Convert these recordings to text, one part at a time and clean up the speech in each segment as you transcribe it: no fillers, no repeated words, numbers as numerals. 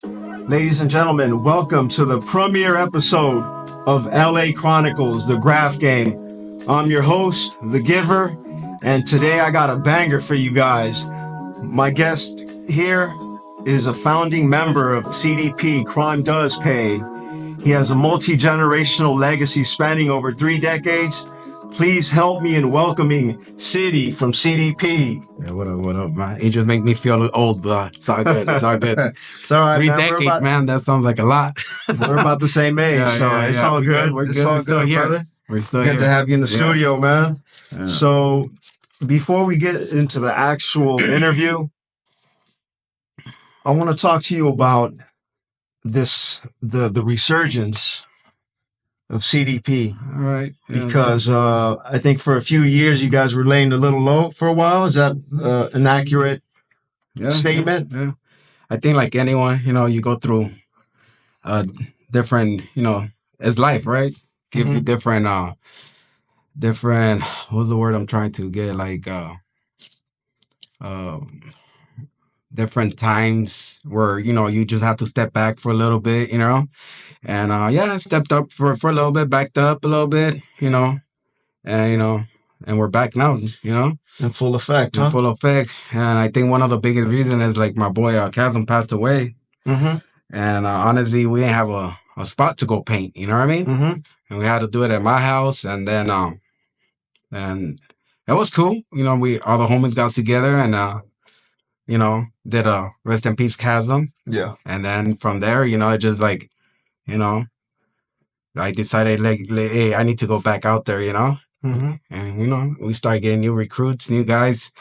Ladies and gentlemen, welcome to the premiere episode of L.A Chronicles, the Graff Game. I'm your host, The Giver, and today I got a banger for you guys. My guest here is a founding member of CDP, Crime Does Pay. He has a multi-generational legacy spanning over 3 decades. Please help me in welcoming City from CDP. Yeah, what up, man? It just make me feel old, but it's all good. It's all good. It's all right, 3 man. decades, man. That sounds like a lot. We're about the same age, it's all good. We're It's good. all We're still good, here. brother. We're still Good here. to have you in the studio, man. Yeah. So, before we get into the actual interview, I want to talk to you about the resurgence of CDP, All right. Yeah. because I think for a few years you guys were laying a little low for a while. Is that an accurate statement? Yeah. I think like anyone, you go through different, it's life, right? Give you different, what's the word I'm trying to get? Like, different times where, you just have to step back for a little bit, and, I stepped up for a little bit, backed up a little bit, and we're back now, In full effect, in huh? full effect. And I think one of the biggest reasons is like my boy, Chasm passed away. Mm-hmm. And honestly, we didn't have a spot to go paint, you know what I mean? Mm-hmm. And we had to do it at my house. And then, and it was cool. We, all the homies got together and, did a rest in peace Chasm. Yeah. And then from there, it just like, I decided like, hey, I need to go back out there, Mm-hmm. And, we started getting new recruits, new guys,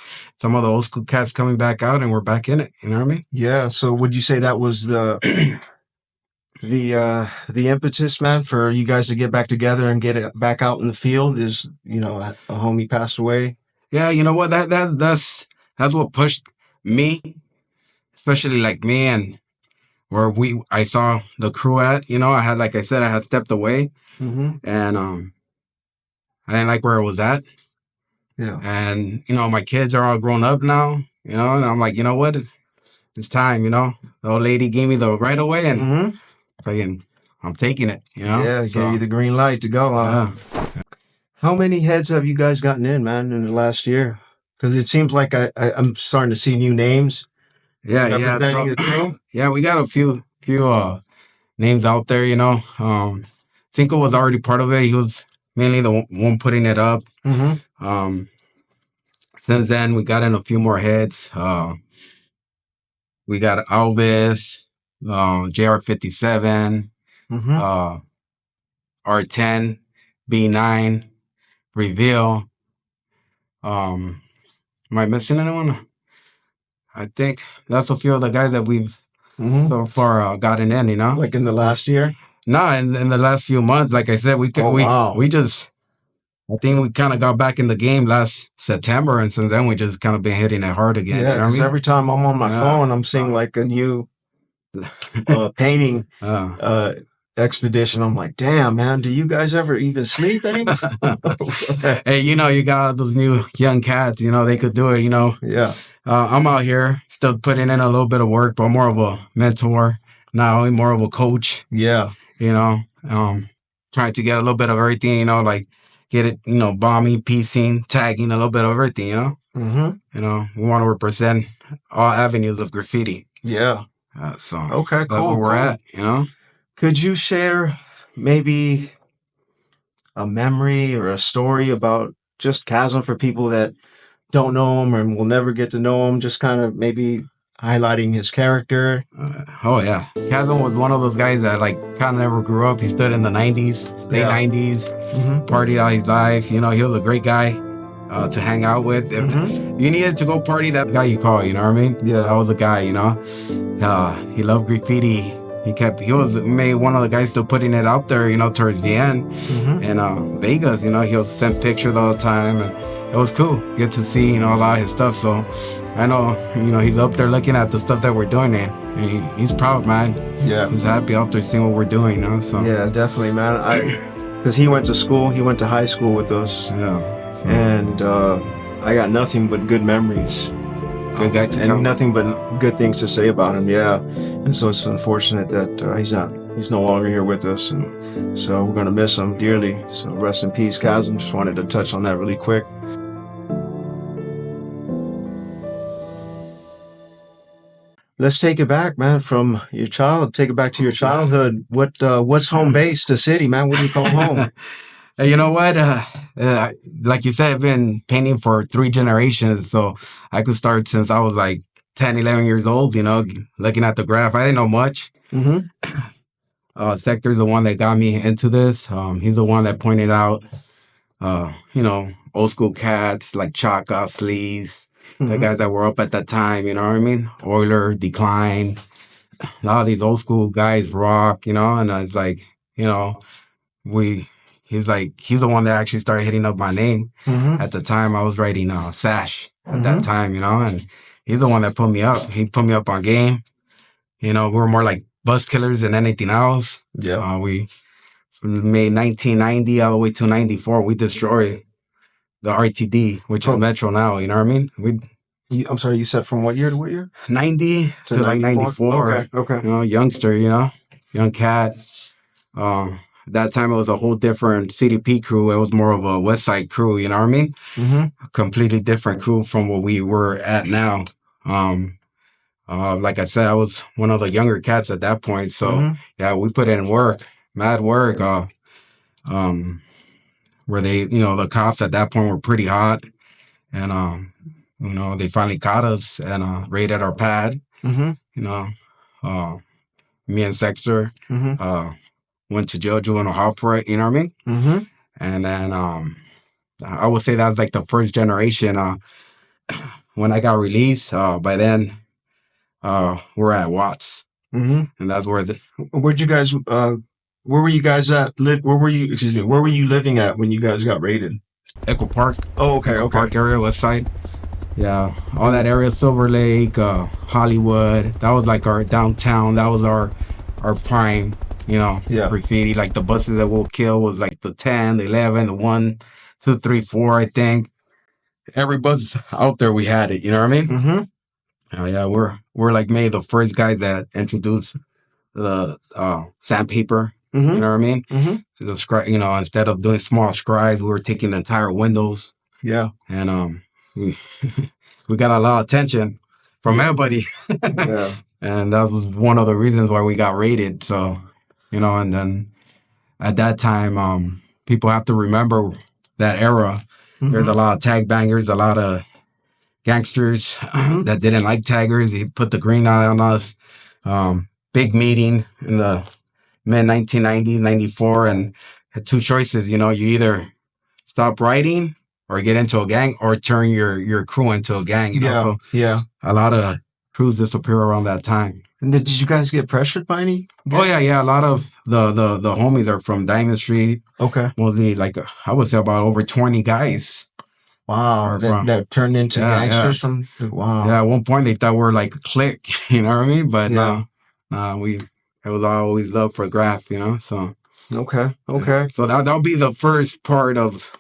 some of the old school cats coming back out, and we're back in it. You know what I mean? Yeah. So would you say that was the impetus, man, for you guys to get back together and get it back out in the field? Is a homie passed away? Yeah, you know what? That's what pushed me, especially like me, and where I saw the crew at. I had, like I said, I had stepped away, Mm-hmm. and I didn't like where it was at. Yeah. And my kids are all grown up now. And I'm like, you know what? It's time. The old lady gave me the right away, and Mm-hmm. fucking, I'm taking it. Yeah, So, gave you the green light to go. yeah. How many heads have you guys gotten in, man, in the last year? Because it seems like I'm starting to see new names Yeah, representing so- the crew. Yeah, we got a few names out there, Cinco was already part of it. He was mainly the one putting it up. Mm-hmm. Since then, we got in a few more heads. We got Alvis, JR57, Mm-hmm. R10, B9, Reveal. Am I missing anyone? I think that's a few of the guys that we've Mm-hmm. so far gotten in, Like in the last year? No, in the last few months, like I said, wow. I think we kind of got back in the game last September, and since then we just kind of been hitting it hard again. Yeah, you know what I because mean? every time I'm on my Yeah. phone, I'm seeing like a new painting Uh, expedition. I'm like, damn, man, do you guys ever even sleep anymore? hey, you got those new young cats, they could do it, Yeah. I'm out here still putting in a little bit of work, but more of a mentor, not only more of a coach, Yeah. Trying to get a little bit of everything, like get it, bombing, piecing, tagging, a little bit of everything, Mm-hmm. We want to represent all avenues of graffiti. Yeah. So Okay, that's cool. where we're cool. at, Could you share maybe a memory or a story about just Chasm for people that don't know him and will never get to know him? Just kind of maybe highlighting his character. Oh yeah, Chasm was one of those guys that like kind of never grew up. He stood in the 90s, late Yeah. 90s, Mm-hmm. partied out his life. He was a great guy to hang out with. If Mm-hmm. you needed to go party, that guy you call, you know what I mean? Yeah. That was the guy, he loved graffiti. He was made one of the guys still putting it out there, towards the end. Mm-hmm. And Vegas, he'll send pictures all the time, and it was cool. Get to see, a lot of his stuff. So I know, he's up there looking at the stuff that we're doing, and he's proud, man. Yeah. He's happy out there seeing what we're doing, So Yeah, definitely, man. Because he went to high school with us, yeah. and I got nothing but good memories Good guy to and come. nothing but good things to say about him. Yeah, and so it's unfortunate that he's no longer here with us, and so we're gonna miss him dearly. So rest in peace, Chasm. Just wanted to touch on that really quick. Let's take it back, man, from your child. Take it back to your childhood. What's home base? The city, man. What do you call home? You know what? Like you said, I've been painting for 3 generations, so I could start since I was like 10, 11 years old, looking at the graph. I didn't know much. Mm-hmm. Sector's the one that got me into this. He's the one that pointed out, old school cats like Chaka, Sleaze, the guys that were up at that time, you know what I mean? Euler, Decline, a lot of these old school guys, Rock, and it's like, he's the one that actually started hitting up my name. At the time I was writing Sash at that time, and he's the one that put me up. He put me up on game. We were more like bus killers than anything else. Yeah. We made 1990 all the way to 94. We destroyed the RTD, which is Metro now, you know what I mean? I'm sorry, you said from what year to what year? 90 to like 94. Okay. Youngster, young cat. That time it was a whole different CDP crew. It was more of a West Side crew, you know what I mean? A completely different crew from what we were at now. Like I said, I was one of the younger cats at that point. So yeah, we put in work, mad work. Where they, the cops at that point were pretty hot, and they finally caught us and raided our pad. Me and Sexter went to jail, juvenile hall for it. You know what I mean? And then I would say that was like the first generation. When I got released, by then we're at Watts, and that's where where'd you guys where were you guys at? Where were you living at when you guys got raided? Echo Park. Oh, okay. Park area, West Side. Yeah, all that area, Silver Lake, Hollywood. That was like our downtown. That was our prime. Graffiti. Like the buses that we'll kill was like the 10, the 11, the 1, 2, 3, 4. I think every bus out there we had it. You know what I mean? Yeah, we're like maybe the first guy that introduced the sandpaper. You know what I mean? So the instead of doing small scribes, we were taking the entire windows. Yeah. And we got a lot of attention from everybody. Yeah. And that was one of the reasons why we got raided. So, and then at that time, people have to remember that era. There's a lot of tag bangers, a lot of gangsters that didn't like taggers. He put the green eye on us. Big meeting in the mid 1990s, 94, and had two choices. You either stop writing or get into a gang or turn your crew into a gang. Yeah. So a lot of crews disappear around that time. And did you guys get pressured by any? Oh yeah. A lot of the homies are from Diamond Street. Okay. Mostly like I would say about over 20 guys. Wow, that turned into gangsters from. Wow. Yeah, at one point they thought we were like a clique, you know what I mean? But no, it was always love for Graff, so. Okay. So that'll be the first part of,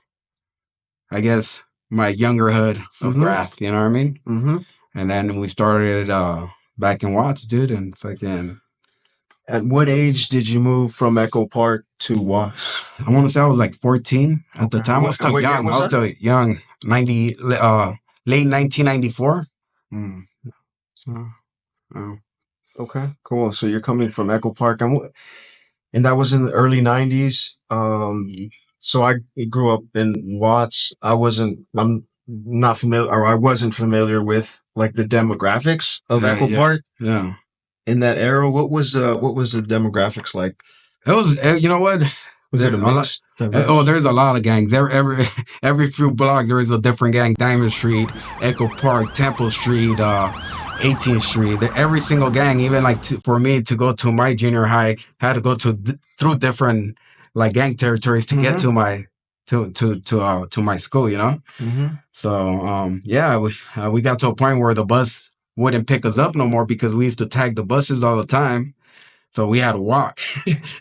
I guess, my youngerhood of Graff, you know what I mean? And then we started back in Watts, dude, and fucking. At what age did you move from Echo Park to Watts? I want to say I was like 14 at the time. I was still young. I was still young. Late 1994. Okay, cool. So you're coming from Echo Park, and that was in the early 90s. So I grew up in Watts. I'm not familiar, or I wasn't familiar with like the demographics of Echo Park. Yeah. In that era, what was the demographics like? It was, you know what? Was it a mix? There's a lot of gangs. Every few blocks there is a different gang. Diamond Street, Echo Park, Temple Street, 18th Street. Every single gang. Even like for me to go to my junior high, I had to go through different like gang territories to get to my to my school. So we got to a point where the bus wouldn't pick us up no more because we used to tag the buses all the time. So we had to walk.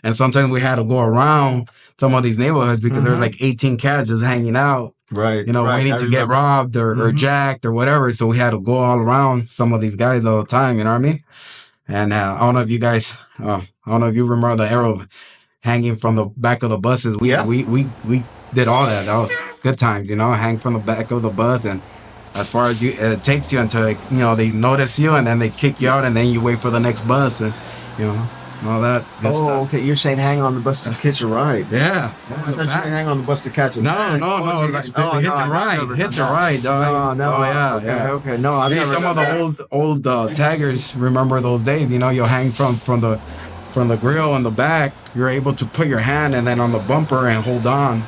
And sometimes we had to go around some of these neighborhoods because there's like 18 cats just hanging out. Right. waiting I to get remember. robbed or jacked or whatever. So we had to go all around some of these guys all the time. You know what I mean? And I don't know if you guys, I don't know if you remember the arrow hanging from the back of the buses. Yeah. We did all that. That was good times, hang from the back of the bus, and as far as it takes you until they notice you, and then they kick you out, and then you wait for the next bus, and all that good Oh, stuff. okay. You're saying hang on the bus to catch a ride. Yeah. Oh, I thought you meant hang on the bus to catch a No, ride. no, no. To Like, hitch- to oh, hit no, the I've ride. never Hit done the that. ride, dog. No, Oh, yeah, okay, yeah. okay. No, I've See, never some done of the that. old taggers remember those days. You'll hang from the grill in the back. You're able to put your hand and then on the bumper and hold on.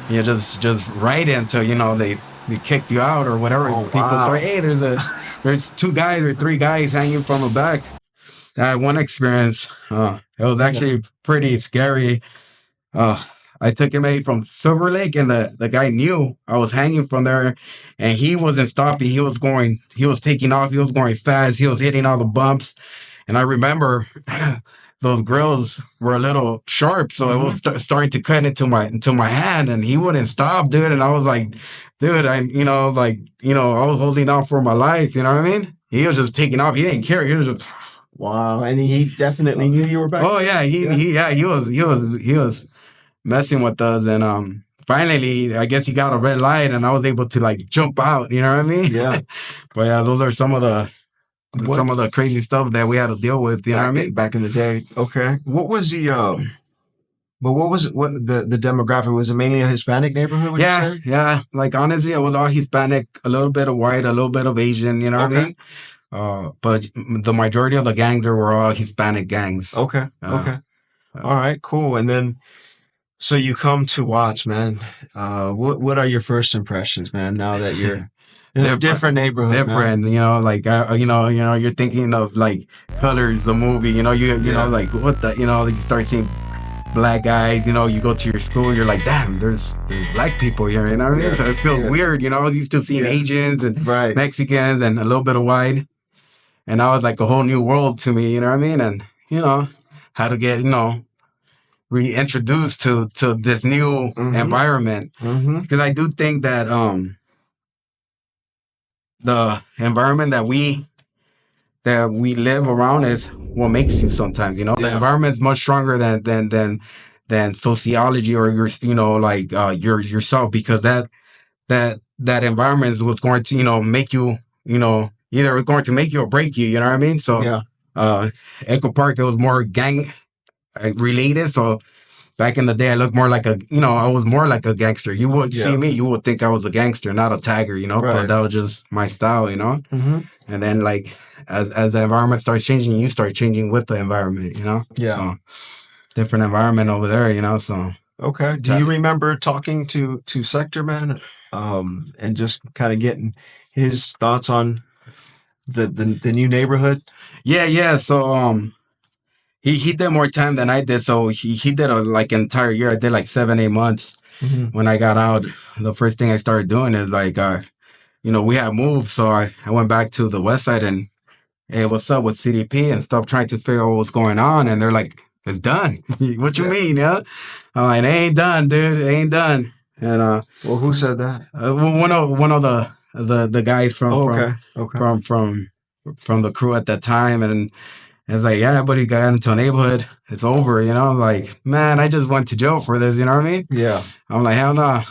You just ride it until they kicked you out or whatever. Oh, People wow. start, hey, there's 2 guys or 3 guys hanging from the back. That one experience, it was actually pretty scary. Uh, I took him from Silver Lake, and the guy knew I was hanging from there, and he wasn't stopping. He was taking off. He was going fast. He was hitting all the bumps. And I remember those grills were a little sharp, so it was starting to cut into my hand, and he wouldn't stop, dude. And I was like, dude, I was holding on for my life. You know what I mean? He was just taking off. He didn't care. He was just, Wow. And he definitely knew you were back. oh yeah, he was messing with us, and finally, I guess he got a red light, and I was able to like jump out. You know what I mean? Yeah. But yeah, those are some of the crazy stuff that we had to deal with. You know what I mean? Back in the day. Okay. What was the but what the demographic? Was it mainly a Hispanic neighborhood, would you Yeah, say? yeah. Like honestly, it was all Hispanic, a little bit of white, a little bit of Asian. You know what I Okay. mean? But the majority of the gangs there were all Hispanic gangs. Okay. Okay. All right, cool. And then so you come to watch, man. What are your first impressions, man, now that you're in a different neighborhood, man? Different, like you're thinking of like Colors, the movie. You know, like what the, you start seeing black guys. You go to your school, you're like, damn, there's black people here. You know what I mean? Yeah. So it feels weird. I used to seeing Asians and Right. Mexicans and a little bit of white, and that was like a whole new world to me. You know what I mean? And how to get reintroduced to this new environment, because I do think that the environment that we live around is what makes you sometimes. The environment is much stronger than sociology or your yourself, because that environment is what's going to make you, either it's going to make you or break you. You know what I mean? So Echo Park, it was more gang related. So back in the day, I looked more like I was more like a gangster. You would see me, you would think I was a gangster, not a tagger, but that was just my style, And then like, as the environment starts changing, you start changing with the environment, Yeah. So different environment over there, so. Okay. Do you remember talking to Sector, man, and just kind of getting his thoughts on the new neighborhood? Yeah. So he did more time than I did. So he did like an entire year. I did like 7-8 months. When I got out. The first thing I started doing is like we had moved, so I went back to the west side and, hey, what's up with CDP and stuff, trying to figure out what's going on, and they're like, it's done. What you mean, yeah? I'm like, it ain't done, dude. It ain't done. And well, who said that? One of the guys from the crew at that time, and it's like, yeah, but he got into a neighborhood. It's over, I'm like, man, I just went to jail for this, you know what I mean? Yeah. I'm like, hell no. I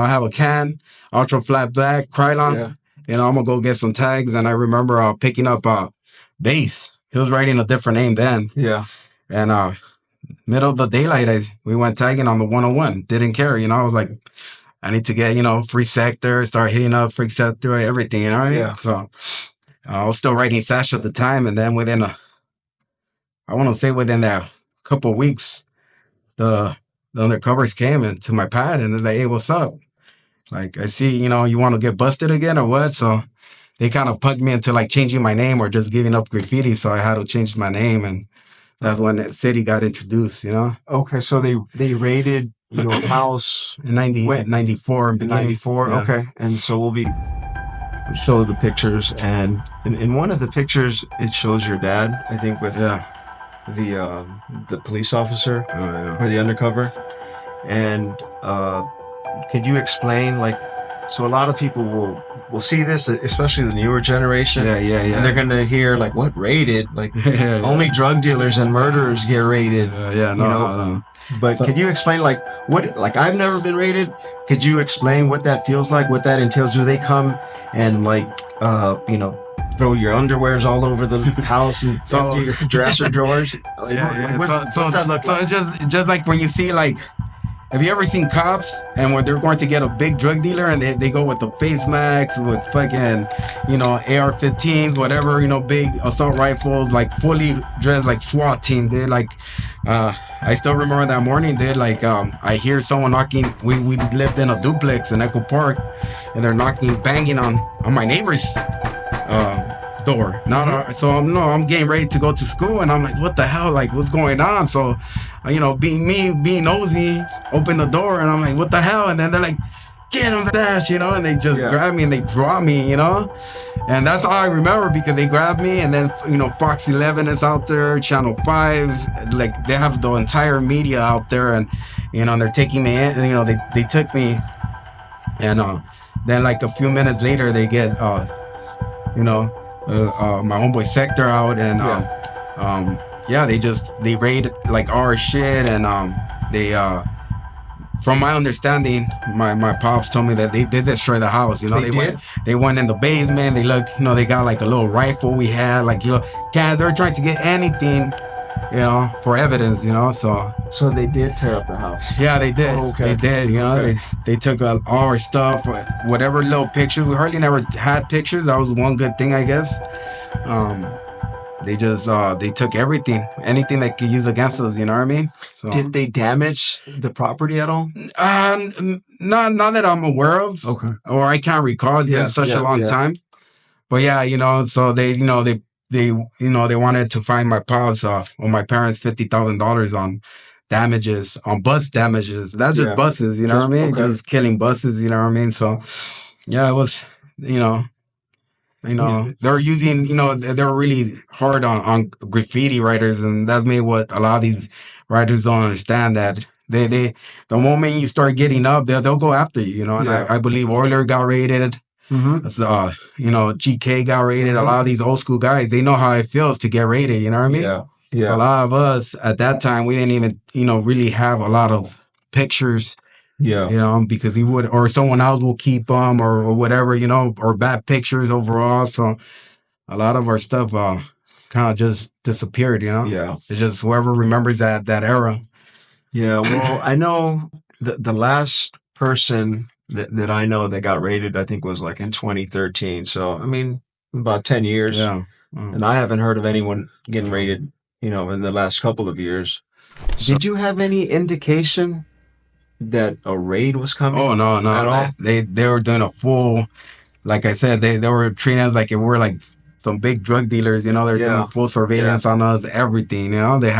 have a can, ultra flat black, Krylon. I'm gonna go get some tags. And I remember picking up Bass. He was writing a different name then. Yeah. And middle of the daylight, we went tagging on the 101. Didn't care, I was like, I need to get, free sector, start hitting up free sector, everything, right? Yeah. So I was still writing Sash at the time, and then within that couple of weeks, the undercovers came into my pad and they're like, hey, what's up? Like, I see, you want to get busted again or what? So they kind of punked me into like changing my name or just giving up graffiti. So I had to change my name, and that's when the city got introduced, Okay, so they raided your house in 94. In 94, Yeah. Okay. And so we'll show the pictures, and in one of the pictures it shows your dad, I think, with the police officer or the undercover, and could you explain, like, so a lot of people will see this, especially the newer generation. Yeah, yeah, yeah. And they're gonna hear like, what rated? Like, Yeah, yeah. only drug dealers and murderers get rated. Yeah, no, you know. no. But So- could you explain, like, what? Like, I've never been rated. Could you explain what that feels like? What that entails? Do they come and like, throw your underwears all over the house and So- empty your dresser drawers? Like, Yeah, what- yeah. what's that look So like? it's just like when you see, like, have you ever seen cops and when they're going to get a big drug dealer and they go with the face masks with fucking, AR-15s, whatever, big assault rifles, like fully dressed like SWAT team, dude. Like, I still remember that morning, dude. Like, I hear someone knocking. We lived in a duplex in Echo Park, and they're banging on my neighbor's door. So I'm getting ready to go to school, and I'm like, what the hell? Like, what's going on? So, being nosy, open the door, and I'm like, what the hell? And then they're like, get him, dash, and they just grab me and they drop me, and that's all I remember because they grabbed me, and then Fox 11 is out there, Channel 5, like they have the entire media out there, and they're taking me in, and they took me, and then like a few minutes later they get my homeboy Sector out, and they raid like our shit, and they from my understanding, my pops told me that they did destroy the house. They went in the basement. They looked, they got like a little rifle we had, like guys, they were trying to get anything, for evidence, So they did tear up the house. Yeah, they did. Oh, okay. They did, Okay. they took all our stuff, whatever little pictures. We hardly never had pictures. That was one good thing, I guess. They just they took anything they could use against us. You know what I mean? So, Did they damage the property at all? not that I'm aware of, Okay. or I can't recall. It's been such a long time. But yeah, so they wanted to find my pops or my parents $50,000 on damages, on bus damages. That's just buses, what I mean? Okay. Just killing buses, what I mean? So yeah, it was, they're using, they were really hard on graffiti writers, and that's maybe what a lot of these writers don't understand, that they the moment you start getting up, they'll go after you, and I believe Euler got raided. Mm-hmm. GK got raided. A lot of these old school guys, they know how it feels to get raided. You know what I mean? Yeah. So a lot of us at that time, we didn't even, really have a lot of pictures. Yeah. Because he would, or someone else will keep them, or whatever, or bad pictures overall. So a lot of our stuff kind of just disappeared. Yeah. It's just whoever remembers that era. Yeah. Well, I know the last person that I know that got raided, I think, was like in 2013. So, I mean, about 10 years. Yeah. And I haven't heard of anyone getting raided, in the last couple of years. Did you have any indication that a raid was coming? Oh, no. At all? They were doing a full, like I said, they were treating us like if we're like some big drug dealers, they're doing full surveillance on us, everything, they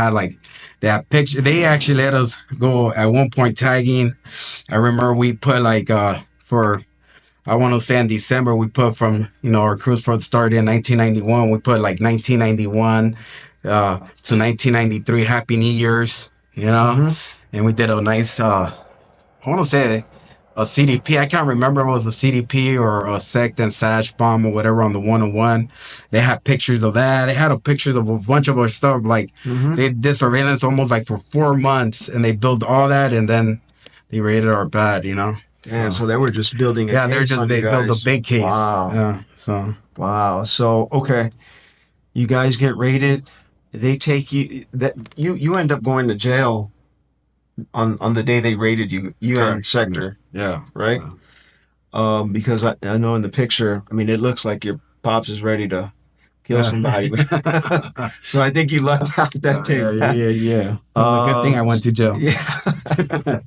had pictures. They actually let us go at one point tagging. I remember we put like, I want to say in December, we put from, our cruise started in 1991. We put like 1991 to 1993 Happy New Year's, Mm-hmm. and we did a nice, I want to say a CDP. I can't remember if it was a CDP or a sect and sash bomb or whatever on the 101. They had pictures of that. They had pictures of a bunch of our stuff. Like they did surveillance almost like for 4 months, and they built all that, and then they raided our pad, Damn, so they were just building a case on you they built guys. a big case. Wow. Yeah, Wow. So, okay. You guys get raided. They take you, you end up going to jail on the day they raided you and Sector, yeah, right? Because I know in the picture, I mean, it looks like your pops is ready to kill somebody. So I think you lucked out that day. Yeah. It was a good thing I went to jail. Yeah.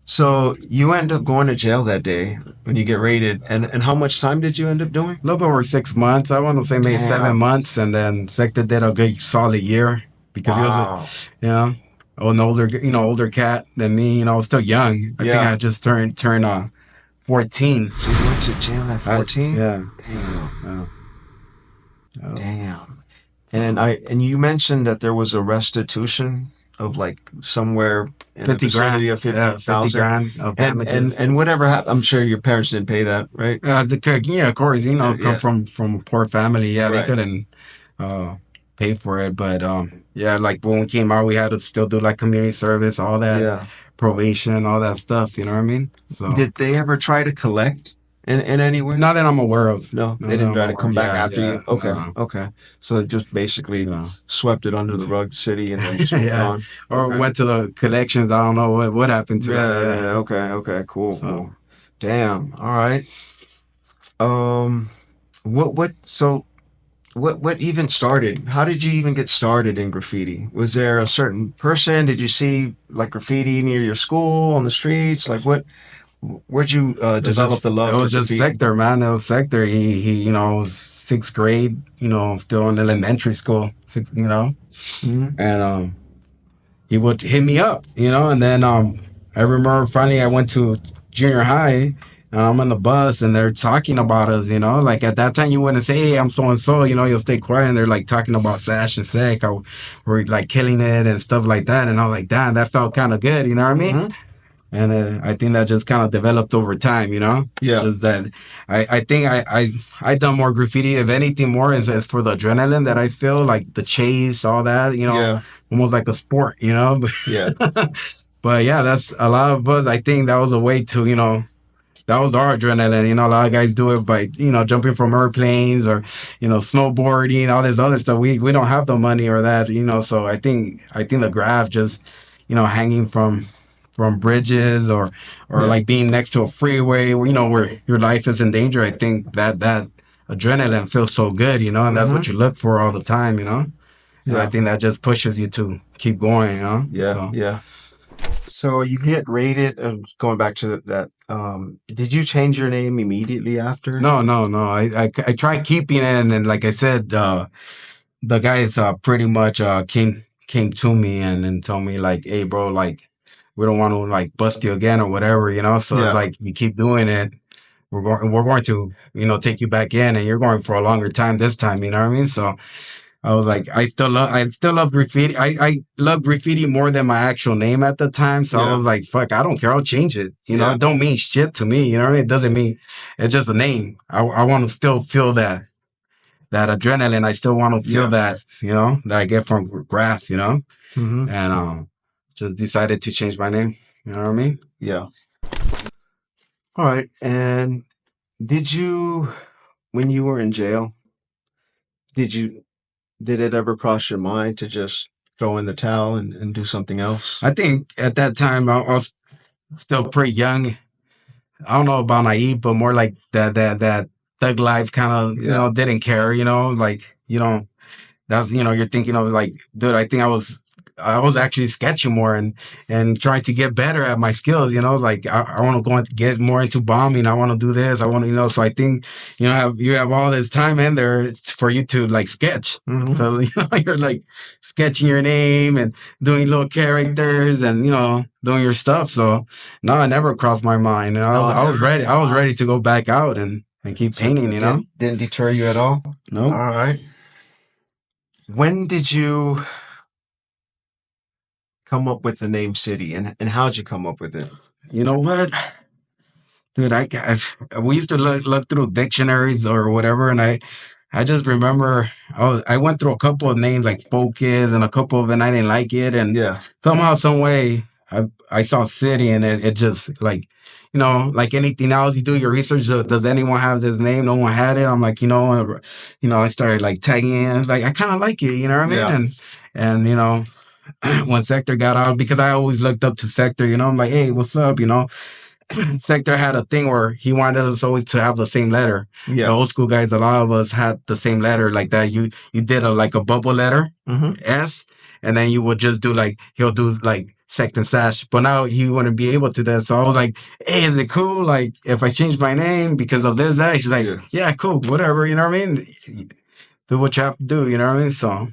So you end up going to jail that day when you get raided, and how much time did you end up doing? A little bit over 6 months. I want to say maybe 7 months, and then Sector did a good solid year because he was an older cat than me. I was still young. I think I just turned 14. So you went to jail at 14? Yeah. Damn. And you mentioned that there was a restitution of like somewhere in the 50 vicinity grand. of Yeah, 50 50,000? grand of damages. And whatever happened, I'm sure your parents didn't pay that, right? Yeah, of course, come Yeah, from a poor family. Yeah, they right. couldn't uh pay for it. But yeah, like when we came out, we had to still do like community service, all that Yeah. probation, all that stuff. You know what I mean? So Did they ever try to collect in any way? not that I'm aware of. No, Not they that didn't I'm try to aware. come back Yeah, after yeah, you. Okay, okay. So it just basically yeah. swept it under the rug, city, and then just moved Yeah. on. Or Okay. went to the collections. I don't know what happened to that. Yeah, Yeah. yeah. Okay, okay. Cool, So cool. Damn. All right. Um, what even started? How did you even get started in graffiti? Was there a certain person? Did you see like graffiti near your school on the streets? Like where'd you develop the it love for was just graffiti? Sector, man. It was Sector. He was sixth grade. Still in elementary school. Hmm. And he would hit me up. And then I remember finally I went to junior high. And I'm on the bus and they're talking about us. Like at that time you wouldn't say, hey, I'm so and so, you'll stay quiet. And they're like talking about Sash and Sec, how we're like killing it and stuff like that. And I was like, damn, that felt kind of good. You know what I mean? Hmm. And I think that just kind of developed over time. Yeah, Just that I think I done more graffiti. If anything more is for the adrenaline that I feel, like the chase, all that, yeah, almost like a sport. yeah, But yeah, that's a lot of us. I think that was a way to, that was our adrenaline. A lot of guys do it by, jumping from airplanes or, snowboarding, all this other stuff. We don't have the money or that. So I think the graph just, hanging from bridges or yeah. like being next to a freeway where your life is in danger. I think that adrenaline feels so good, and that's Hmm. what you look for all the time. And I Yeah, think that just pushes you to keep going. yeah, So yeah. So you get rated, going back to that, did you change your name immediately after? no, no, no. I tried keeping it, and like I said, the guys pretty much came to me and told me like, hey, bro, like we don't want to like bust you again or whatever. So Yeah. like you keep doing it, we're going to take you back in, and you're going for a longer time this time. You know what I mean? So I was like, I still love graffiti. I love graffiti more than my actual name at the time. So I Yeah. was like, fuck, I don't care. I'll change it. Yeah. It don't mean shit to me. You know what I mean? It doesn't mean it's just a name. I want to still feel that adrenaline. I still want to feel Yeah. that I get from Graff. Hmm. And just decided to change my name. You know what I mean? Yeah. All right. And did you, when you were in jail, did you, did it ever cross your mind to just throw in the towel and do something else? I think at that time I was still pretty young. I don't know about naive, but more like that thug life kind of, Yeah. didn't care. Like, you're thinking of like, dude, I think I was actually sketching more and trying to get better at my skills. Like I want to go and get more into bombing. I want to do this. I want to. So I think, you have all this time in there for you to like sketch. Hmm. So, you're like sketching your name and doing little characters and, doing your stuff. So no, it never crossed my mind. And No, I was never. ready. I was ready to go back out and keep So painting. didn't deter you at all? Nope. All right. When did you come up with the name City and how'd you come up with it? You know what? Dude, we used to look through dictionaries or whatever, and I just remember I went through a couple of names like Focus and a couple of, and I didn't like it, and Yeah. somehow, some way, I saw City, and it just like, like anything else, you do your research. Does anyone have this name? No one had it. I'm like, I started like tagging in. I was like, I kind of like it, you know what I mean? Yeah. And when Sector got out, because I always looked up to Sector, I'm like, hey, what's up, Sector had a thing where he wanted us always to have the same letter. The Yeah. old school guys, a lot of us had the same letter like that. You did like a bubble letter, Hmm. S, and then you would just do like, he'll do like Sect and Sash. But now he wouldn't be able to that. So I was like, hey, is it cool? Like if I change my name because of this, that? He's like, Yeah. yeah, cool, whatever. You know what I mean? Do what you have to do. You know what I mean? So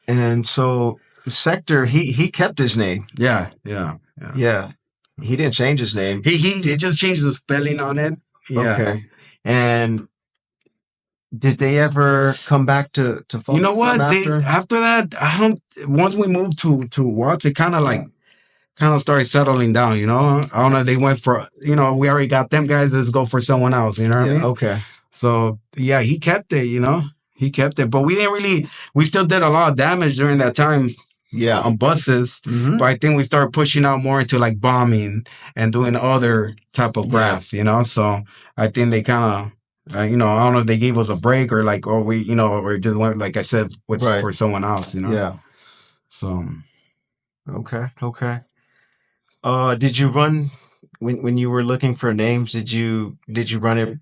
And so Sector, he kept his name. yeah, yeah, yeah. Yeah. He didn't change his name. He just changed the spelling on it. Yeah. Okay. And Did they ever come back to You know Folsom what? after? After that, I don't. Once we moved to Watts, it kind of like kind of started settling down. You know, I don't know. They went for we already got them guys. Let's go for someone else. You know what I Yeah. mean? Okay. So yeah, he kept it. He kept it. But we didn't really. We still did a lot of damage during that time. Yeah. On buses, Mm-hmm. but I think we started pushing out more into like bombing and doing other type of graft, So I think they kind of, I don't know if they gave us a break or like, or we, or just went, like I said, for someone else, Yeah. So. Okay. Okay. Did you run when you were looking for names? Did you run it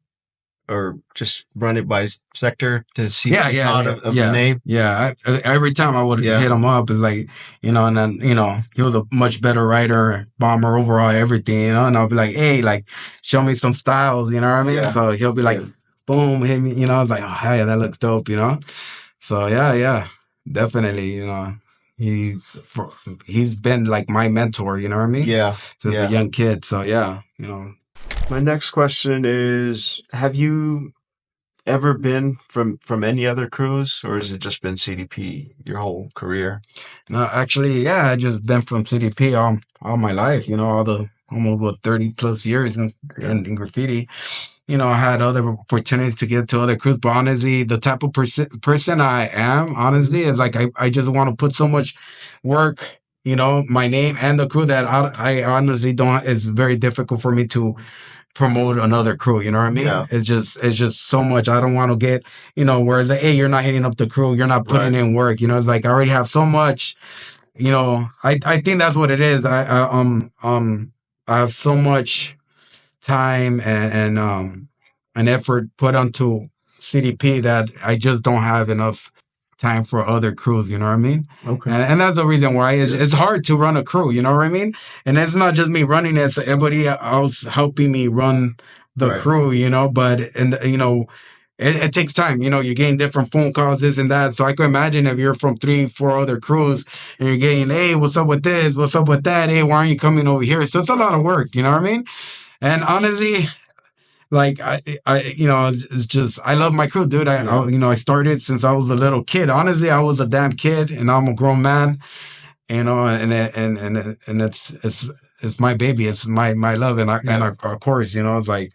or just run it by sector to see what you thought of the name? Yeah. Every time I would hit him up, it's like, and then, he was a much better writer, bomber overall, everything, and I'll be like, hey, like, show me some styles, you know what I mean? So he'll be like, boom, hit me, I was like, oh, hey, that looks dope, So yeah, definitely, he's been like my mentor, you know what I mean? Yeah. Since a young kid. So yeah, My next question is, have you ever been from any other crews, or has it just been CDP your whole career? No, actually, yeah, I just been from CDP all my life, all the almost 30 plus years in graffiti. I had other opportunities to get to other crews, but honestly, the type of person I am, honestly, is like I just want to put so much work, my name and the crew that I honestly don't. It's very difficult for me to promote another crew, you know what I mean? Yeah. It's just so much. I don't want to get, where it's like, hey, you're not hitting up the crew, you're not putting in work, it's like I already have so much, I think that's what it is. I have so much time and effort put onto CDP that I just don't have enough time for other crews, you know what I mean? Okay. And that's the reason why it's hard to run a crew, you know what I mean? And it's not just me running it, it's everybody else helping me run the crew, but, it takes time, you're getting different phone calls, this and that. So I can imagine if you're from 3-4 other crews and you're getting, hey, what's up with this? What's up with that? Hey, why aren't you coming over here? So it's a lot of work, you know what I mean? And honestly, like it's just I love my crew, dude. I started since I was a little kid. Honestly, I was a damn kid, and I'm a grown man. And it's my baby. It's my love, and of course, it's like,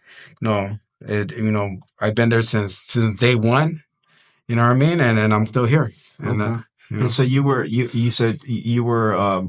I've been there since day one. You know what I mean? And I'm still here. And and so you said you were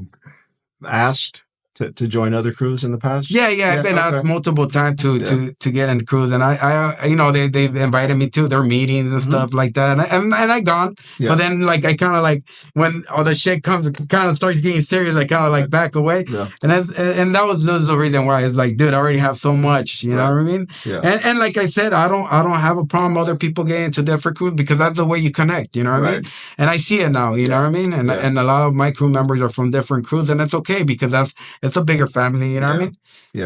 asked to join other crews in the past? Yeah, I've been asked multiple times to get in the cruise, and I they've invited me to their meetings and stuff like that, and I gone. But then like I kind of like when all the shit kind of starts getting serious, I kind of like back away. And that was the reason why it's like, dude, I already have so much, you know what I mean? And like I said, I don't have a problem other people getting into different crews because that's the way you connect, you know what I mean? And I see it now, you know what I mean? And a lot of my crew members are from different crews, and it's okay because it's a bigger family, you know what I mean?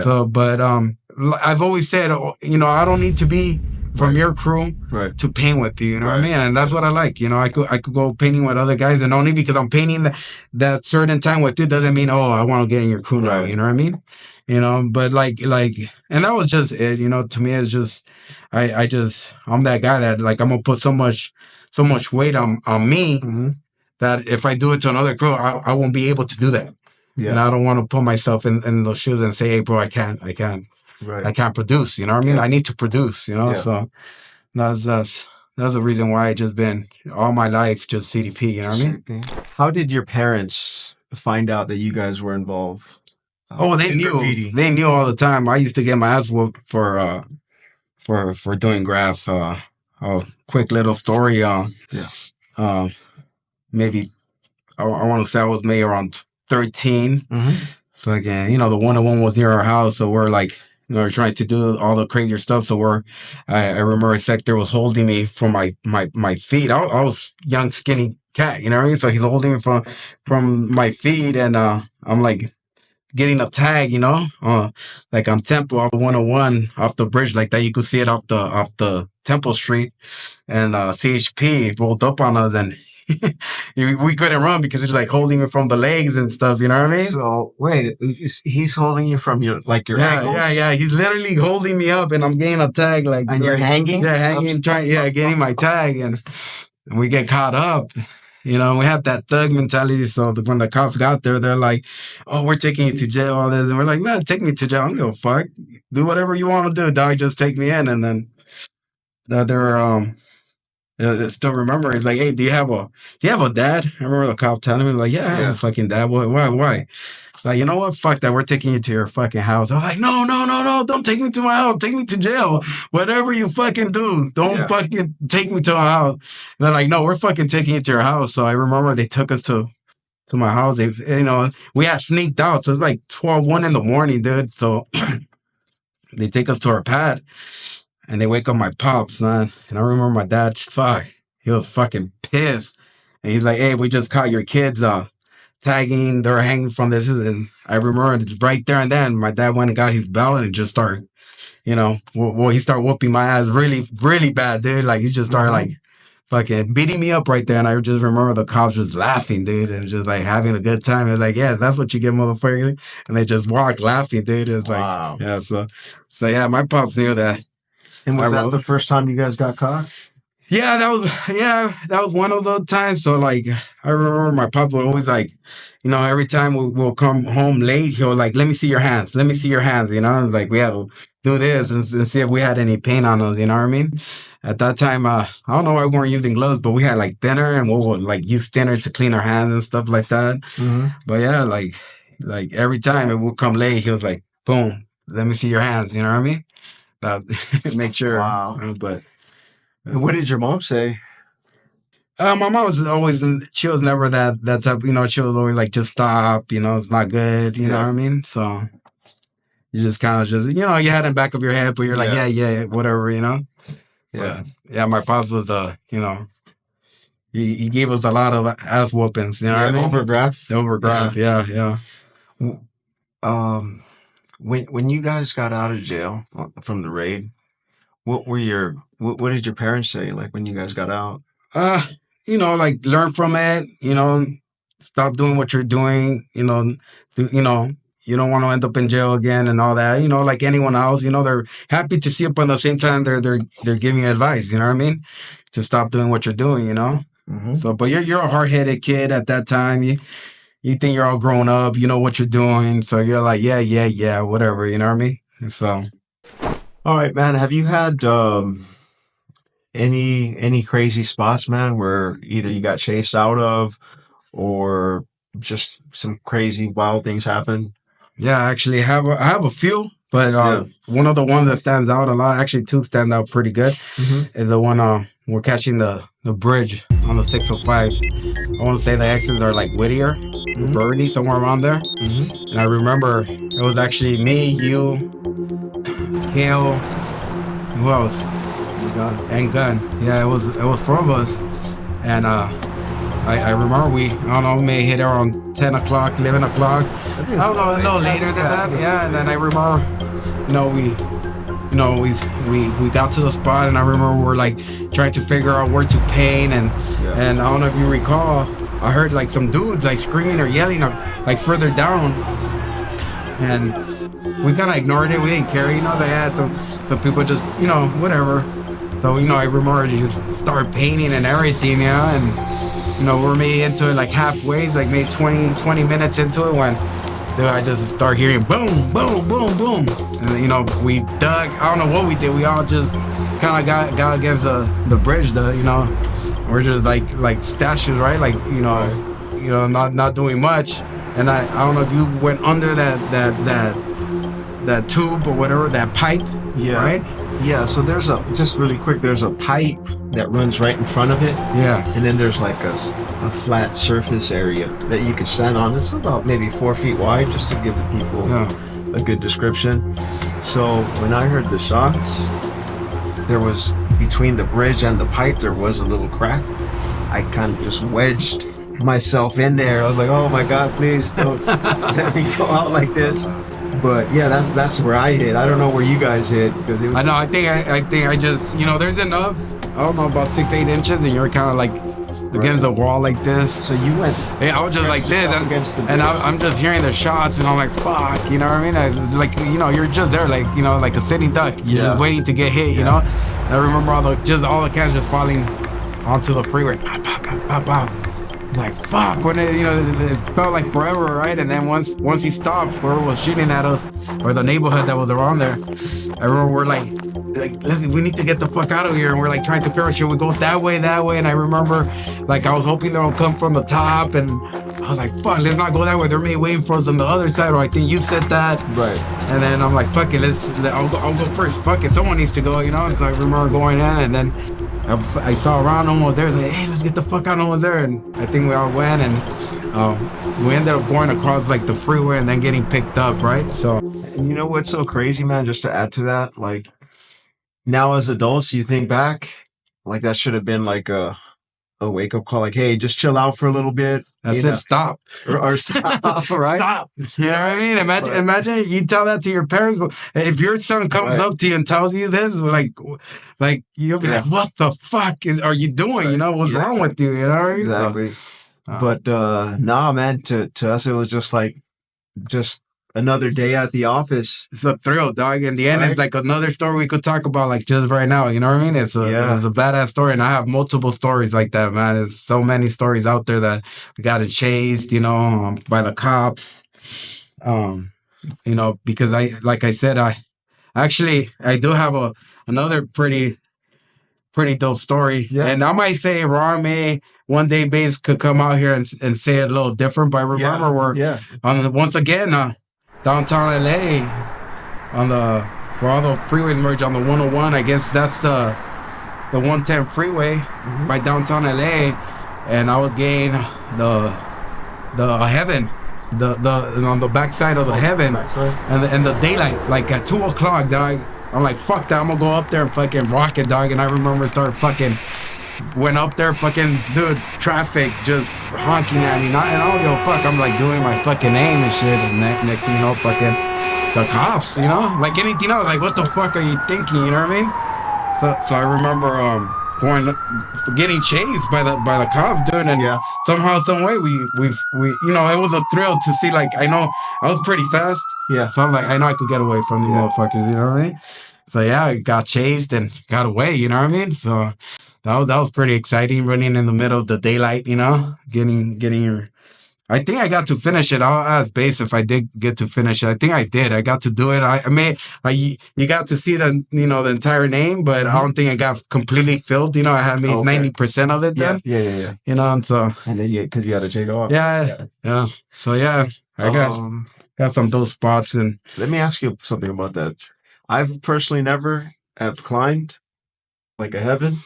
So, but I've always said, I don't need to be from your crew to paint with you, you know what I mean? And that's what I like, I could go painting with other guys, and only because I'm painting that certain time with you doesn't mean, oh, I want to get in your crew now, you know what I mean? But like, and that was just it, to me, it's just, I'm that guy that like, I'm gonna put so much weight on me that if I do it to another crew, I won't be able to do that. And I don't want to put myself in those shoes and say, hey, bro, I can't produce, you know what I mean? I need to produce, so that's the reason why I just been all my life just CDP, you know what I mean? How did your parents find out that you guys were involved? They knew. Graffiti? They knew all the time. I used to get my ass whooped for doing graph. Quick little story. Maybe I want to say I was maybe around 13. So again, the 101 was near our house, so we're like, we're trying to do all the crazier stuff. So I remember a sector was holding me from my feet. I was young, skinny cat, you know what I mean? So he's holding me from my feet, and I'm like getting a tag, like on Temple off the 101 off the bridge like that. You could see it off the Temple Street, and CHP rolled up on us, and we couldn't run because he's like holding me from the legs and stuff. You know what I mean? So wait, he's holding you from your ankles? Yeah. He's literally holding me up, and I'm getting a tag, like, And you're hanging? Yeah, hanging, getting my tag, and we get caught up. You know, we have that thug mentality. So when the cops got there, they're like, "Oh, we're taking you to jail." All this, and we're like, "Man, take me to jail. I don't give a fuck. Do whatever you want to do, dog. Just take me in." And then they're still remember. He's like, "Hey, do you have a dad?" I remember the cop telling me, like, "Yeah, I have a fucking dad. Why?" Like, you know what? Fuck that. We're taking you to your fucking house. I was like, no. Don't take me to my house. Take me to jail. Whatever you fucking do, don't fucking take me to my house. And they're like, no, we're fucking taking you to your house. So I remember they took us to my house. They, we had sneaked out. So it's like 1 in the morning, dude. So they take us to our pad and they wake up my pops, man. And I remember my dad, he was fucking pissed. And he's like, hey, we just caught your kids tagging, they're hanging from this, and I remember right there and then my dad went and got his belt and just started, he started whooping my ass really, really bad, dude. Like he just started like fucking beating me up right there, and I just remember the cops just laughing, dude, and just like having a good time. It's like, yeah, that's what you get, motherfucker, and they just walked laughing, dude. It's like, yeah, so yeah, my pops knew that. And was that the first time you guys got caught? Yeah, that was one of those times. So like, I remember my pop would always like, every time we'll come home late, he'll like, let me see your hands. Like we had to do this and see if we had any paint on us. You know what I mean? At that time, I don't know why we weren't using gloves, but we had like thinner, and we would like use thinner to clean our hands and stuff like that. Mm-hmm. But yeah, like every time it would come late, he was like, boom, let me see your hands. You know what I mean? That make sure. Wow. But. What did your mom say? My mom was always, she was never that type, she was always like, just stop, it's not good, you know what I mean? So you just kind of you had in the back of your head, but you're like, yeah, whatever, Yeah. But, yeah, my pops was, he gave us a lot of ass whoopings, you know what I mean? Over Graff? Over Graff, yeah. When you guys got out of jail from the raid, what did your parents say, like, when you guys got out? Like, learn from it, stop doing what you're doing, you don't want to end up in jail again and all that, like anyone else, they're happy to see it, but at the same time, they're giving you advice, you know what I mean? To stop doing what you're doing, Mm-hmm. So, but you're a hard-headed kid at that time. You think you're all grown up, you know what you're doing. So you're like, yeah, whatever, you know what I mean? So. All right, man. Have you had any crazy spots, man, where either you got chased out of or just some crazy wild things happen? Yeah, actually, I have a few, but one of the ones that stands out a lot, actually two stand out pretty good, is the one we're catching the bridge on the 605. I want to say the exits are like Whittier, Burgundy, somewhere around there. Mm-hmm. And I remember it was actually me, you, Hale, who else? And Gun. Yeah, it was four of us. And I remember we may hit around 10 o'clock, 11 o'clock. I don't know, a little later than that. Yeah, and then I remember, we got to the spot, and I remember we're like trying to figure out where to paint, and I don't know if you recall, I heard like some dudes like screaming or yelling like further down, and we kind of ignored it. We didn't care, they had some people just, whatever. So, I remember to just start painting and everything, and, we're maybe into it like halfway, like maybe 20 minutes into it when I just start hearing boom, boom, boom, boom. And, we dug, I don't know what we did. We all just kind of got against the bridge, we're just like statues, right? Like, not doing much. And I don't know if you went under that tube or whatever, that pipe, right? Yeah, so there's just really quick, there's a pipe that runs right in front of it. Yeah. And then there's like a flat surface area that you can stand on. It's about maybe 4 feet wide, just to give the people a good description. So when I heard the shots, there was, between the bridge and the pipe, there was a little crack. I kind of just wedged myself in there. I was like, oh my God, please don't let me go out like this. But yeah, that's where I hit. I don't know where you guys hit, because it was... I know. I think I just, there's enough. I don't know, about 6-8 inches, and you're kind of like against the wall like this. So you went. Yeah, I was just like this, against the and I'm just hearing the shots, and I'm like, fuck, you know what I mean? You're just there, like, like a sitting duck. You're just waiting to get hit, you know? And I remember all the cans just falling onto the freeway. Pop, pop, pop, pop, pop. Like, fuck, when it felt like forever, right? And then once he stopped, whoever was shooting at us, or the neighborhood that was around there, I remember we're like, listen, we need to get the fuck out of here. And we're like trying to figure out, should we go that way? And I remember, like, I was hoping they'll come from the top, and I was like, fuck, let's not go that way. They're maybe waiting for us on the other side, or I think you said that. Right. And then I'm like, fuck it, I'll go first. Fuck it, someone needs to go, you know? So I remember going in, and then I saw around, no one was there. I was like, hey, let's get the fuck out, no one's there. And I think we all went, and we ended up going across like the freeway and then getting picked up, right? So, and you know what's so crazy, man? Just to add to that, like, now as adults, you think back, like that should have been like a wake up call, like, hey, just chill out for a little bit. That's it. Stop. Or stop, right? Stop. You know what I mean? Imagine you tell that to your parents. If your son comes up to you and tells you this, like you'll be like, what the fuck are you doing? You know, what's wrong with you? You know what I mean? Exactly. But nah, man, to us, it was just like, another day at the office. It's a thrill, dog. In the end, it's like another story we could talk about, like, just right now. You know what I mean? It's a badass story, and I have multiple stories like that, man. There's so many stories out there that we got chased, by the cops. Because like I said, I do have another pretty dope story. Yeah. And I might say Rame one day base could come out here and say it a little different, but I remember we're once again downtown LA where all the freeways merge on the 101. I guess that's the 110 freeway by downtown LA, and I was getting the heaven, on the backside of the heaven, and the daylight, like at 2:00, dog. I'm like, fuck that, I'm gonna go up there and fucking rock it, dog. And I remember went up there, dude, traffic just honking at me. And I don't give a fuck. I'm like doing my fucking name and shit. And next thing you know, the cops, like anything else. Like, what the fuck are you thinking? You know what I mean? So I remember getting chased by the cops, dude. And somehow, some way, we it was a thrill to see. Like, I know I was pretty fast. Yeah. So I'm like, I know I could get away from these motherfuckers. You know what I mean? So I got chased and got away. You know what I mean? So that was pretty exciting, running in the middle of the daylight. Getting your. I think I got to finish it. I'll ask Base if I did get to finish it. I think I did. I got to do it. You got to see the entire name, but I don't think I got completely filled. I had made 90% of it then. Yeah. And so. And then because you had to take off. Yeah. So I got some of those spots. And let me ask you something about that. I've personally never have climbed like a heaven.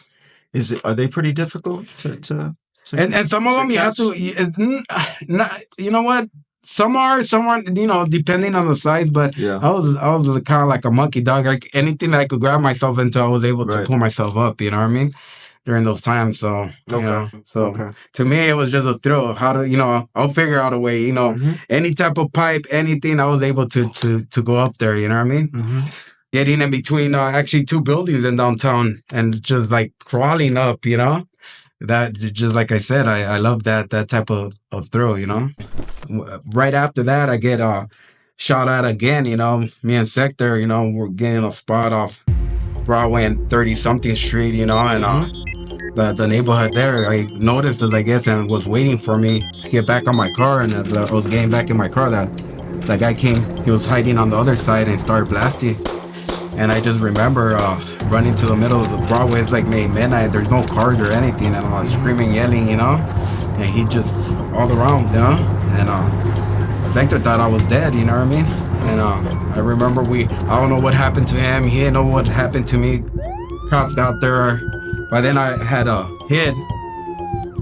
Are they pretty difficult to and some of them you have to, you know what? Some are, depending on the size, but I was kind of like a monkey, dog. Like anything that I could grab myself into, I was able to pull myself up, you know what I mean? During those times. So, to me, it was just a thrill. How to, I'll figure out a way, any type of pipe, anything, I was able to go up there, you know what I mean? Mm-hmm. Getting in between actually two buildings in downtown and just like crawling up, that just like I said, I love that type of thrill, Right after that, I get shot at again, me and Sector, we're getting a spot off Broadway and 30-something street, and the neighborhood there, I noticed it, I guess, and was waiting for me to get back on my car. And as I was getting back in my car, that guy came, he was hiding on the other side and started blasting. And I just remember running to the middle of the Broadway. It's like midnight. There's no cars or anything. And I'm screaming, yelling, And he just all around, And Sector thought I was dead, you know what I mean? And I remember I don't know what happened to him. He didn't know what happened to me. Cops out there. By then I had hid.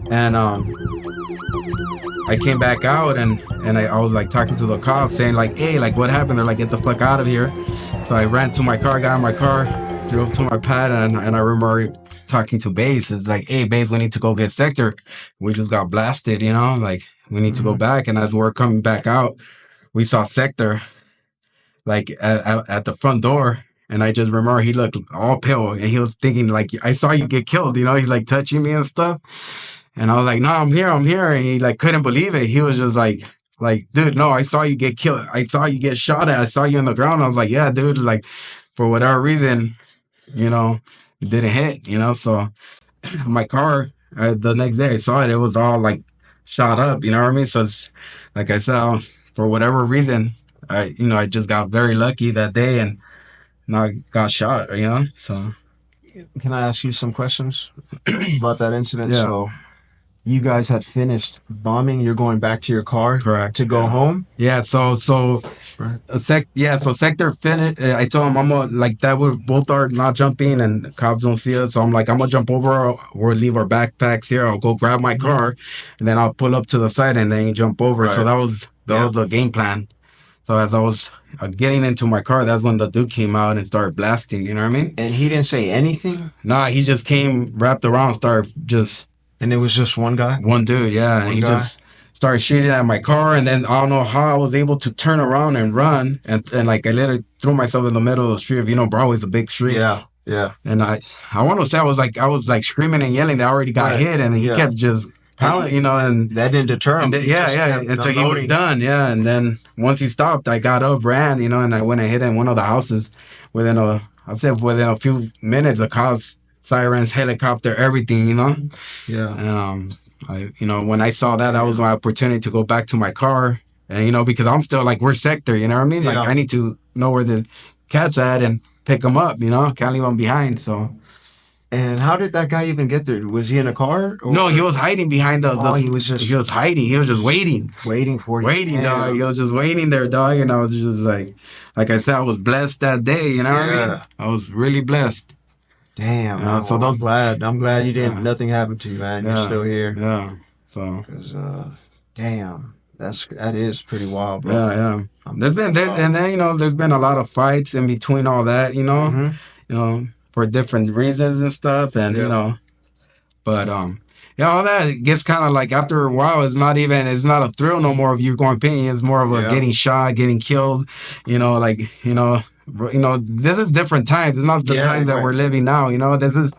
And I came back out and I was like talking to the cops saying like, hey, like what happened? They're like, get the fuck out of here. So I ran to my car, got in my car, drove to my pad, and I remember talking to Baze. It's like, hey, Baze, we need to go get Sector. We just got blasted, like we need to go back. And as we're coming back out, we saw Sector like at the front door. And I just remember he looked all pale and he was thinking like, I saw you get killed, he's like touching me and stuff. And I was like, no, I'm here. And he like couldn't believe it. He was just like, dude, no, I saw you get killed. I saw you get shot at. I saw you on the ground. I was like, yeah, dude, like for whatever reason, you know, it didn't hit, you know. So my car, the next day I saw it, it was all like shot up, you know what I mean? So it's like I said, for whatever reason, I just got very lucky that day and I got shot, you know. So Can I ask you some questions about that incident? yeah, So you guys had finished bombing. You're going back to your car correct. to go home. Yeah, so Right. so sector finished. I told him I'm gonna like that. We both are not jumping, and the cops don't see us. So I'm like, I'm gonna jump over or leave our backpacks here. I'll go grab my car, and then I'll pull up to the side and then jump over. So Right. that was the game plan. So as I was getting into my car, that's when the dude came out and started blasting. You know what I mean? And he didn't say anything. Nah, he just came, wrapped around, started just And it was just one guy. one dude, yeah, and One he guy? just started shooting at my car, and then I don't know how I was able to turn around and run, and like I literally threw myself in the middle of the street. You know, Broadway's a big street. Yeah. Yeah. And I want to say I was like screaming and yelling that I already got Right. hit, and he Yeah. kept just pounding, you know, and That didn't deter him. and then, He yeah, just yeah, kept until he was unloading. done, yeah. And then once he stopped, I got up, ran, you know, and I went and hid in one of the houses. Within a few minutes, the cops, sirens, helicopter, everything, you know. Yeah. When I saw that, that was my opportunity to go back to my car, and because I'm still like we're sector, you know what I mean? Like Yeah. I need to know where the cat's at and pick them up, you know. Can't leave them behind. So And how did that guy even get there? Was he in a car? Or no, he was hiding behind he was just he was hiding. He was just waiting. waiting for you. Waiting, Damn. dog. He was just waiting there, dog. And I was just like I said, I was blessed that day. You know what I mean? Yeah. I was really blessed. Damn. Yeah, so those- I'm glad you didn't. Yeah. Nothing happened to you, man. You're Yeah. still here. Yeah. So. Cause damn, that is pretty wild, bro. Yeah, yeah. And then there's been a lot of fights in between all that, Mhm. for different reasons and stuff, and Yeah. but all that gets kind of like after a while, it's not a thrill no more of you going painting. It's more of a Yeah. getting shot, getting killed, this is different times. It's not the Yeah, times that right. we're living now. This is,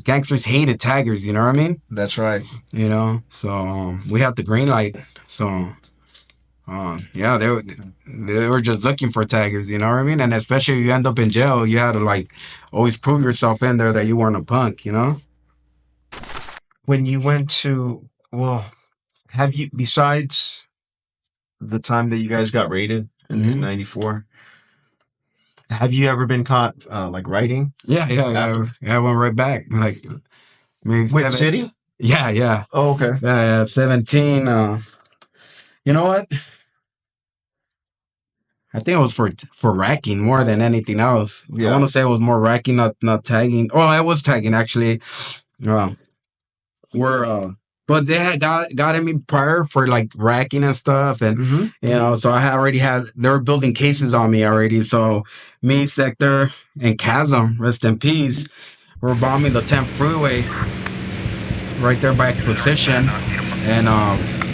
gangsters hated taggers. You know what I mean? That's right. So we had the green light. So, they were just looking for taggers. You know what I mean? And especially if you end up in jail, you had to like always prove yourself in there that you weren't a punk. When you went to, have you, besides the time that you guys got raided in Mhm. '94, have you ever been caught like writing? Yeah. I went right back. Like maybe With City? Yeah. Oh, okay. Yeah. 17. You know what? I think it was for racking more than anything else. Yeah. I want to say it was more racking, not tagging. Oh, I was tagging actually. But they had got me prior for like racking and stuff, and Mm-hmm. so I had already they were building cases on me already. So me, Sector, and Chasm, rest in peace, were bombing the 10th freeway right there by Exposition, and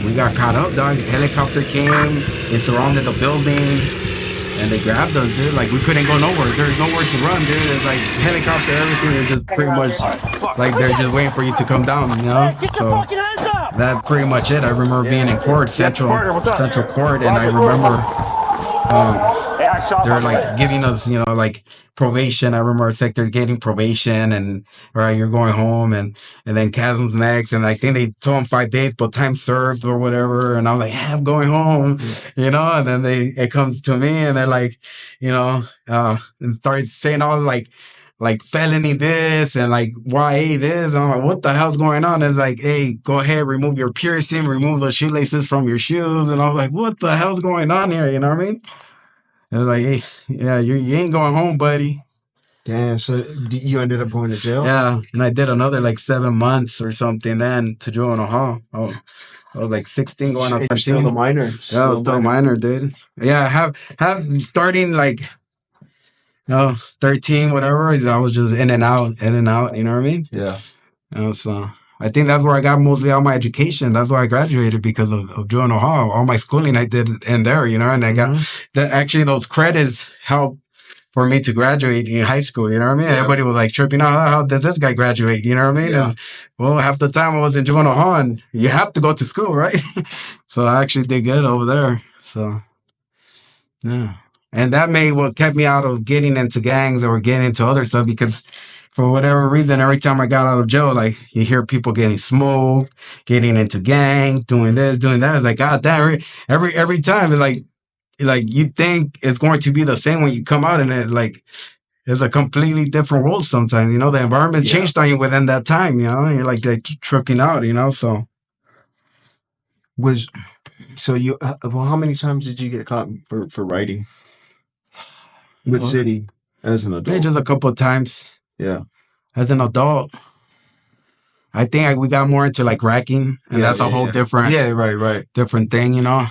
we got caught up, dog. Helicopter came, they surrounded the building, and they grabbed us, dude. Like we couldn't go nowhere. There's nowhere to run, dude. It's like helicopter, everything. They're just pretty much like they're just waiting for you to come down, So that's pretty much it. I remember being in court, Central Court, and I remember they're like giving us, like probation. I remember our sectors getting probation, and right, you're going home, and then Chasm's next, and I think they told him 5 days, but time served or whatever. And I was like, yeah, I'm going home, And then it comes to me, and they're like, and start saying all like felony this and like YA this. And I'm like, what the hell's going on? It's like, hey, go ahead, remove your piercing, remove the shoelaces from your shoes. And I was like, what the hell's going on here? You know what I mean? And it's like, hey, yeah, you ain't going home, buddy. Damn, so you ended up going to jail? Yeah, and I did another like 7 months or something then to juvenile hall. I was like 16 going on 17. Still a minor. Yeah, I was still a minor, dude. Yeah, have starting like 13, whatever. I was just in and out, you know what I mean? Yeah. So I think that's where I got mostly all my education. That's why I graduated, because of juvenile hall. All my schooling I did in there, and I got that. Actually, those credits helped for me to graduate in high school. You know what I mean? Yeah. Everybody was like tripping out. How did this guy graduate? You know what I mean? Yeah. Well, half the time I was in juvenile hall, and you have to go to school, right? So I actually did good over there. So yeah, and that made what kept me out of getting into gangs or getting into other stuff because for whatever reason, every time I got out of jail, like you hear people getting smoked, getting into gangs, doing this, doing that. It's like God damn, every time it's like you think it's going to be the same when you come out, and it like it's a completely different world sometimes. You know, the environment changed on you within that time. You know, and you're like tripping out. You know, so Was so you? Well, how many times did you get caught for writing with well, City as an maybe adult? just a couple of times Yeah. as an adult. I think we got more into like racking, and that's a whole different Yeah, right. different thing. You know,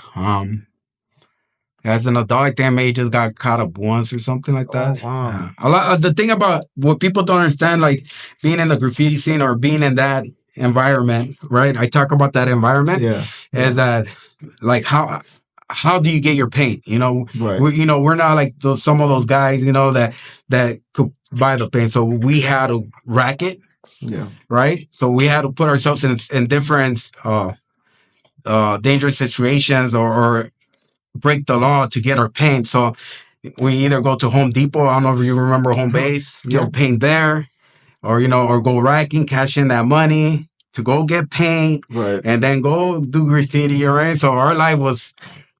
as an adult, I think I may just got caught up once or something like that. Oh wow. Yeah. A lot. The thing about what people don't understand, like being in the graffiti scene or being in that environment, right? I talk about that environment. Yeah. Is that like how do you get your paint? You know, Right. we're not like some of those guys, you know, that could buy the paint. So we had to rack it. Yeah. Right. So we had to put ourselves in different dangerous situations or break the law to get our paint. So we either go to Home Depot. I don't know if you remember Home Base, steal paint there, or or go racking, cash in that money to go get paint, Right. and then go do graffiti. Right. So our life was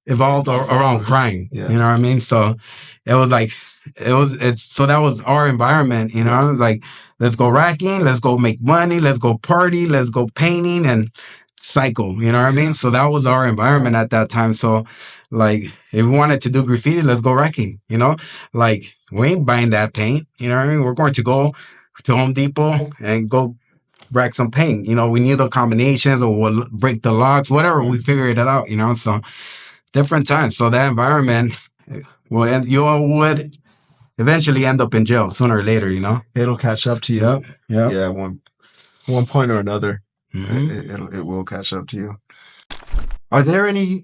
evolved around crime. Yeah. You know what I mean? So it was like so that was our environment. You know, like let's go racking, let's go make money, let's go party, let's go painting and cycle. You know what I mean? So that was our environment at that time. So like if we wanted to do graffiti, let's go racking. You know, like we ain't buying that paint. You know what I mean? We're going to go to Home Depot and go rack some paint. You know, we knew the combinations or we'll break the locks, whatever. We figured it out. You know, so different times. So that environment, well, you would eventually end up in jail sooner or later. You know, it'll catch up to you. Yep. Yeah. One point or another, Mm-hmm. it will catch up to you. Are there any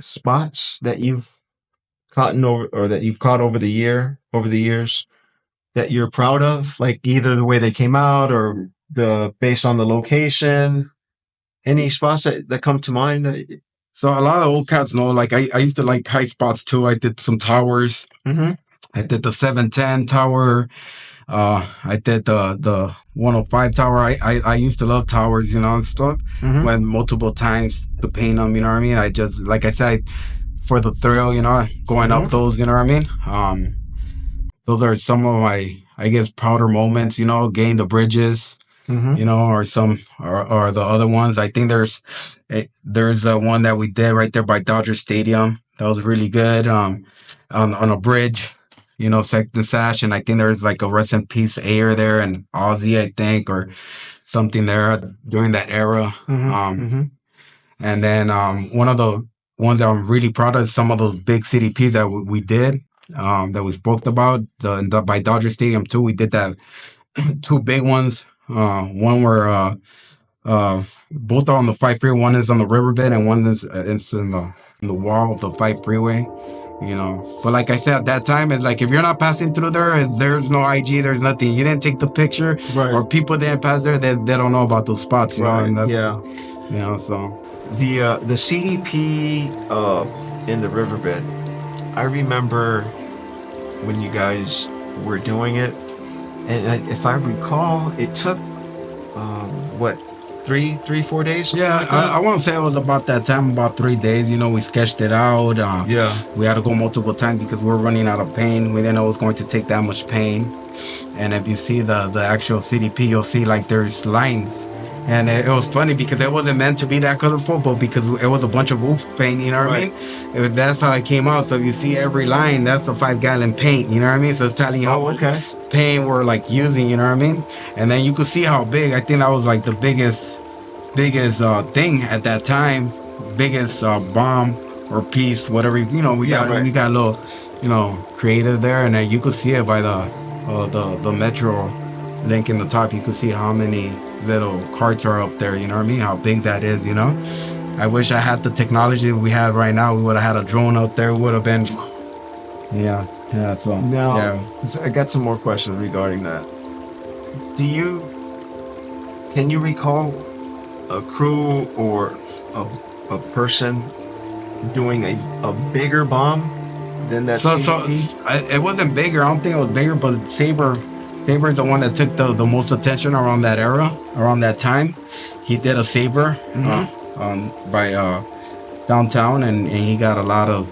spots that you've caught over or that you've caught over the years that you're proud of, like either the way they came out or based on the location? Any spots that come to mind? So a lot of old cats know, like I used to like high spots too. I did some towers. Mm-hmm. I did the 710 tower. I did the 105 tower. I used to love towers, you know, and stuff. Went multiple times to paint them, you know what I mean? I just, like I said, for the thrill, you know, going up those, you know what I mean? Those are some of my, I guess, prouder moments, you know, getting the bridges, you know, or the other ones. I think there's one that we did right there by Dodger Stadium. That was really good. On a bridge, you know, Second Sash, and I think there's like a rest in peace Air there and Ozzy, I think, or something there during that era. And then one of the ones that I'm really proud of is some of those big CDPs that we did, that we spoke about, by Dodger Stadium too. We did that two big ones. One where both are on the 5 freeway. One is on the riverbed, and one is in the wall of the 5 freeway. You know, but like I said, at that time, it's like if you're not passing through there's no IG, there's nothing. You didn't take the picture, or people didn't pass there. They don't know about those spots. You know, and that's, you know, so the CDP in the riverbed. I remember when you guys were doing it, and if I recall, it took what, 4 days? Yeah, like I want to say it was about that time, about 3 days. You know, we sketched it out. We had to go multiple times because we were running out of paint. We didn't know it was going to take that much paint. And if you see the actual CDP, you'll see like there's lines. And it was funny because it wasn't meant to be that colorful, but because it was a bunch of oops paint, you know what I mean? That's how it came out. So if you see every line, that's a 5-gallon paint, you know what I mean? So it's telling you how much paint we're like using, you know what I mean? And then you could see how big. I think that was like the biggest thing at that time, biggest bomb or piece, whatever, you know. We got a little, you know, creative there, and then you could see it by the metro link in the top. You could see how many little carts are up there, you know what I mean? How big that is, you know? I wish I had the technology we have right now. We would have had a drone out there. Would have been, so now I got some more questions regarding that. Do you Can you recall a crew or a person doing a bigger bomb than that CDP? It wasn't bigger. I don't think it was bigger, but Saber's the one that took the most attention around that era, around that time. He did a Saber by downtown, and he got a lot of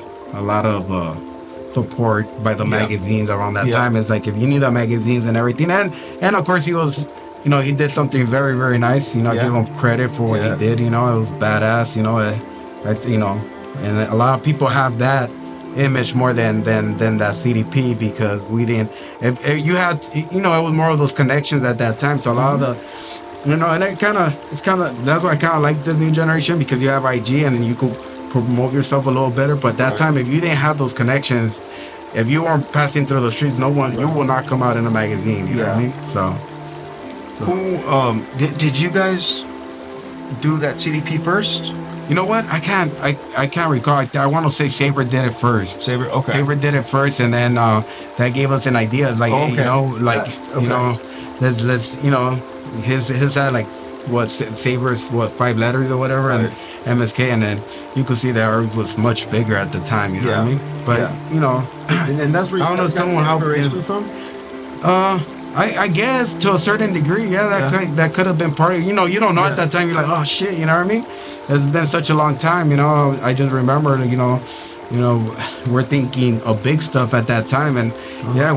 support by the magazines around that time. It's like if you need the magazines and everything, and of course he was, he did something very, very nice. Give him credit for what he did. It was badass. And a lot of people have that image more than that CDP, because we didn't. If you had, it was more of those connections at that time. So a lot of the, and it's kind of that's why I kind of like the new generation, because you have IG and you could promote yourself a little better. But that time, if you didn't have those connections, if you weren't passing through the streets, you will not come out in a magazine. You know what I mean? So who did you guys do that CDP first? You know what? I can't recall. I want to say Saber did it first. Saber did it first, and then that gave us an idea. Like, let's his had like Saber's 5 letters or whatever, and MSK, and then you could see that ours was much bigger at the time. You know what I mean? But and that's where you got the inspiration from. I guess to a certain degree, that could have been part of. You don't know at that time. You're like, oh shit, you know what I mean? It's been such a long time. I just remember, we're thinking of big stuff at that time, and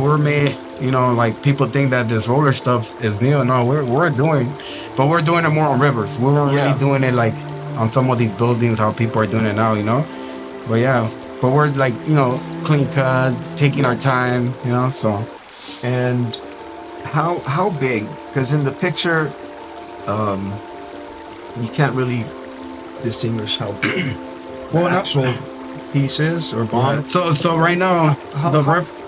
we're made. Like people think that this roller stuff is new. No, we're doing it more on rivers. We weren't really doing it like on some of these buildings how people are doing it now. But we're like clean cut, taking our time. So. And how big? Because in the picture, you can't really distinguish how big the actual piece is or bomb. So right now,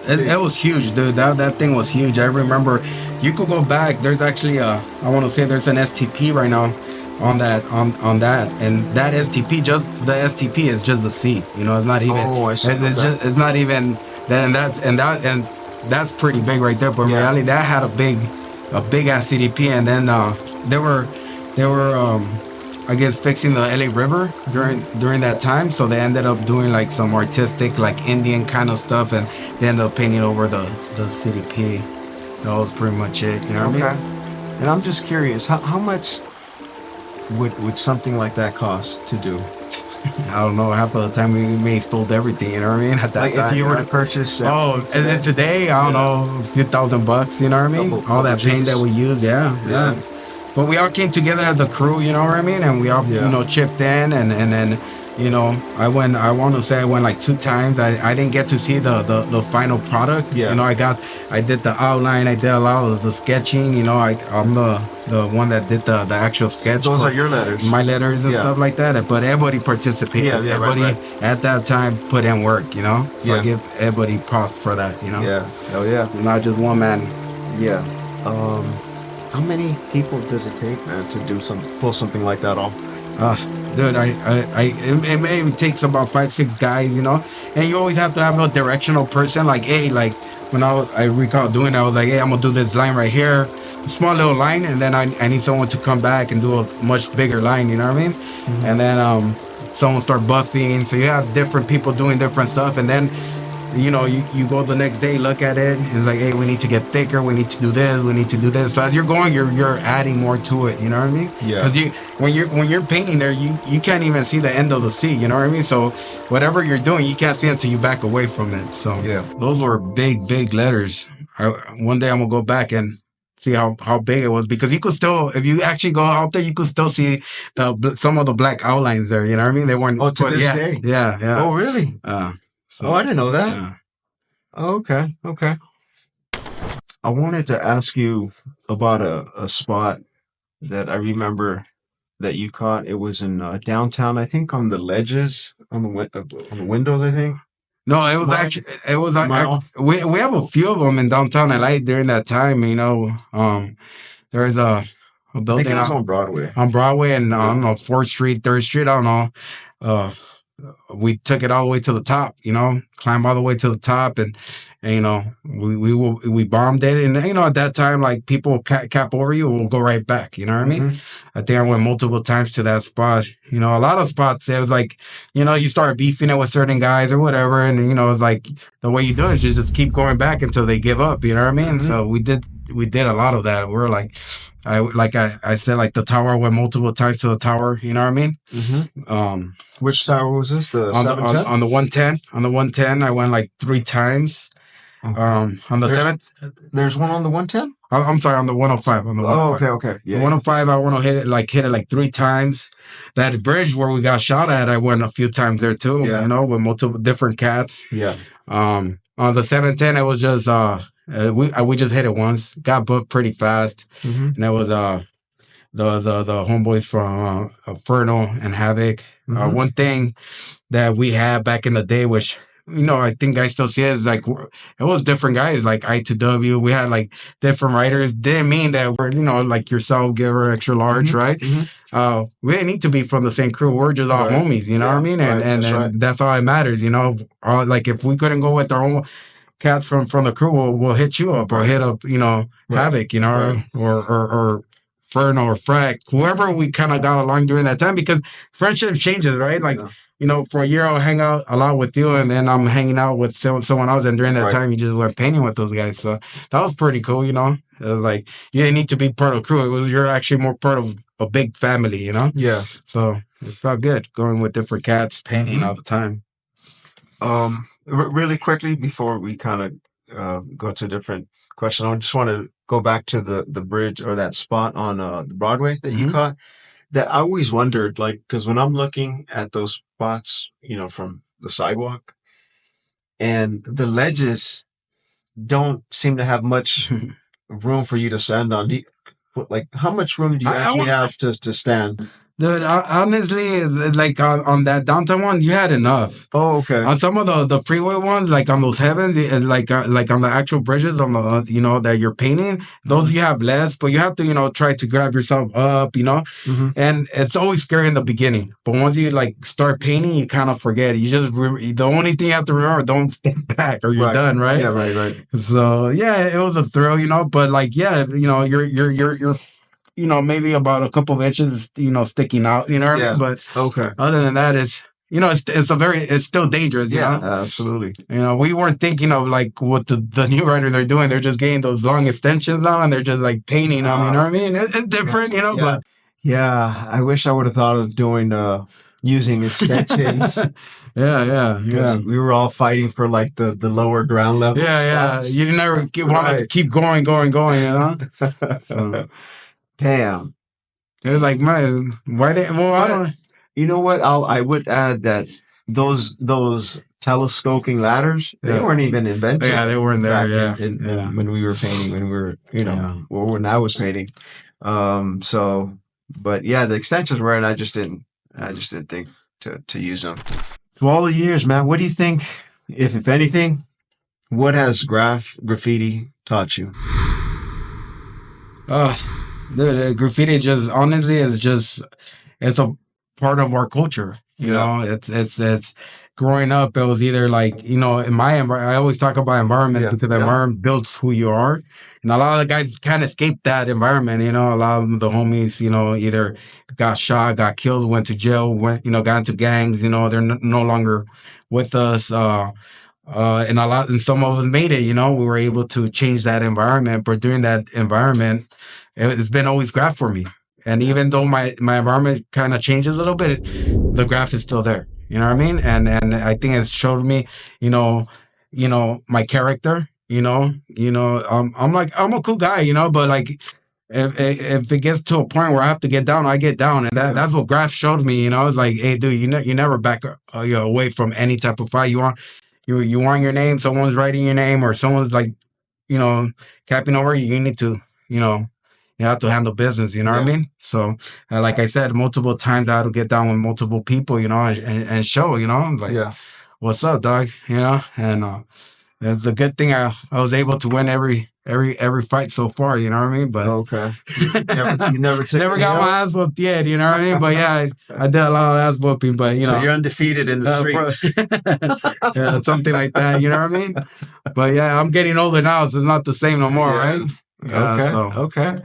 it was huge, dude. That thing was huge. I remember. You could go back. There's actually I want to say there's an STP right now on that, and that STP, just the STP is just the seat. It's not even. Oh, I see. It's not even. And that's pretty big right there. But in reality, that had a big ass CDP, and then they were I guess fixing the LA River during that time, so they ended up doing like some artistic, like Indian kind of stuff, and they ended up painting over the CDP. That was pretty much it. You know what I mean? And I'm just curious, how much would something like that cost to do? I don't know. Half of the time we may have sold everything. You know what I mean? At that time, if you were to purchase. And then today, I don't know, a few $1,000. You know what I mean? All that paint that we used. Yeah. But we all came together as a crew, you know what I mean? And we all, chipped in, and then, I want to say I went like 2 times. I didn't get to see the final product. Yeah. I did the outline. I did a lot of the sketching. I'm the one that did the actual sketch. Those are your letters. My letters and stuff like that. But everybody participated. Everybody at that time put in work, So I give everybody props for that, Yeah. Hell yeah. Not just one man. Yeah. How many people does it take, man, to pull something like that off? Dude, it maybe takes about 5-6 guys, and you always have to have a directional person. Like, hey, like when I recall doing it, I was like, hey, I'm gonna do this line right here, a small little line, and then I need someone to come back and do a much bigger line. You know what I mean? Mm-hmm. And then someone start buffing. So you have different people doing different stuff, and then. You go the next day, look at it, and it's like, hey, we need to get thicker, we need to do this, we need to do this. So as you're going, you're adding more to it, you know what I mean? Yeah. Because when you're painting there, you can't even see the end of the sea, you know what I mean? So whatever you're doing, you can't see until you back away from it. So those were big letters. One day I'm gonna go back and see how big it was, because you could still, if you actually go out there, you could still see some of the black outlines there, you know what I mean? They weren't. Oh, to this day? Yeah. Oh, really? So, I didn't know that. Yeah. Oh, okay. I wanted to ask you about a spot that I remember that you caught. It was in downtown, I think, on the ledges, on the windows, I think. No, it was we have a few of them in downtown LA during that time. There's a building. I think it was on Broadway. On Broadway and I don't know, 4th Street, 3rd Street. I don't know. we took it all the way to the top, climb all the way to the top, and we bombed it, and at that time, like, people cap over you, will go right back. You know what I mean? I think I went multiple times to that spot. A lot of spots, it was like, you start beefing it with certain guys or whatever, and it's like the way you do it is just keep going back until they give up. You know what I mean? So we did a lot of that. We're like, I said, like, the tower, I went multiple times to the tower. You know what I mean? Which tower was this? The 710? On the 110. On the 110, I went like 3 times. Okay. On the There's one on the 110? I'm sorry, on the 105. On the 105. Okay. Yeah. The 105, I want to hit it like 3 times. That bridge where we got shot at, I went a few times there too. Yeah. With multiple different cats. Yeah. On the 710, it was just we just hit it once. Got booked pretty fast, and it was the homeboys from Ferno and Havoc. One thing that we had back in the day, which I think I still see it, is like, it was different guys, like I2W. We had like different writers. Didn't mean that we're like yourself, Giver, Extra Large, right? We didn't need to be from the same crew. We're just all homies. You know what I mean? And that's all that matters. Like, if we couldn't go with our own cats from the crew, we'll hit you up, or hit up Havoc, or Ferno or Frack, whoever we kind of got along during that time, because friendship changes, right? Like, for a year I'll hang out a lot with you, and then I'm hanging out with someone else, and during that time you just went painting with those guys. So that was pretty cool. It was like, you didn't need to be part of the crew. You're actually more part of a big family. Yeah. So it felt good going with different cats, painting all the time. Really quickly before we kind of go to a different question, I just want to go back to the bridge, or that spot on the Broadway that you caught. That I always wondered, like, because when I'm looking at those spots, from the sidewalk, and the ledges don't seem to have much room for you to stand on. Like, how much room do you actually have to stand? Dude, honestly, it's like on that downtown one, you had enough. Oh, okay. On some of the freeway ones, like on those heavens, it's like on the actual bridges, on the that you're painting, those you have less, but you have to try to grab yourself up, and it's always scary in the beginning, but once you like start painting, you kind of forget. You just the only thing you have to remember: don't stand back, or you're done, right? Yeah, right. So yeah, it was a thrill, but like, yeah, you're maybe about a couple of inches, sticking out, what I mean? But other than that, it's, it's still dangerous, absolutely. We weren't thinking of like what the new writers are doing. They're just getting those long extensions now, and they're just like painting them, you know what I mean? It's different, but. Yeah, I wish I would have thought of doing, using extensions. Yeah. We were all fighting for like the lower ground level. Yeah. You never want to keep going, So. Damn. It was like, man, why they? Well, I don't. You know what? I would add that those telescoping ladders, they weren't even invented. Yeah, they weren't there. When we were painting, when we were, when I was painting. But yeah, the extensions were, and I just didn't think to use them. So all the years, man, what do you think, if anything, what has graffiti taught you? Dude, graffiti just, honestly, it's a part of our culture. It's growing up. It was either like, in my environment, I always talk about environment, because the environment builds who you are. And a lot of the guys can't escape that environment. A lot of the homies, either got shot, got killed, went to jail, got into gangs, they're no longer with us. And some of us made it, we were able to change that environment. But during that environment, it's been always Graff for me. And even though my environment kind of changes a little bit, the Graff is still there. You know what I mean? And I think it showed me, my character, I'm a cool guy, but like, if it gets to a point where I have to get down, I get down. And that's what Graff showed me, It's like, hey, dude, you never back away from any type of fight. You want your name, someone's writing your name, or someone's like, capping over you, you need to, you have to handle business, what I mean? So, like I said, multiple times I had to get down with multiple people, and show, like, what's up, dog? And It's a good thing I was able to win every fight so far, you know what I mean? But Okay. You never took never any got my L's? ass whooped yet, you know what I mean? But yeah, I did a lot of ass whooping, but you So know, you're undefeated in the streets. yeah, something like that, you know what I mean? But yeah, I'm getting older now, so it's not the same no more, Yeah. right? Yeah, Okay. so Okay.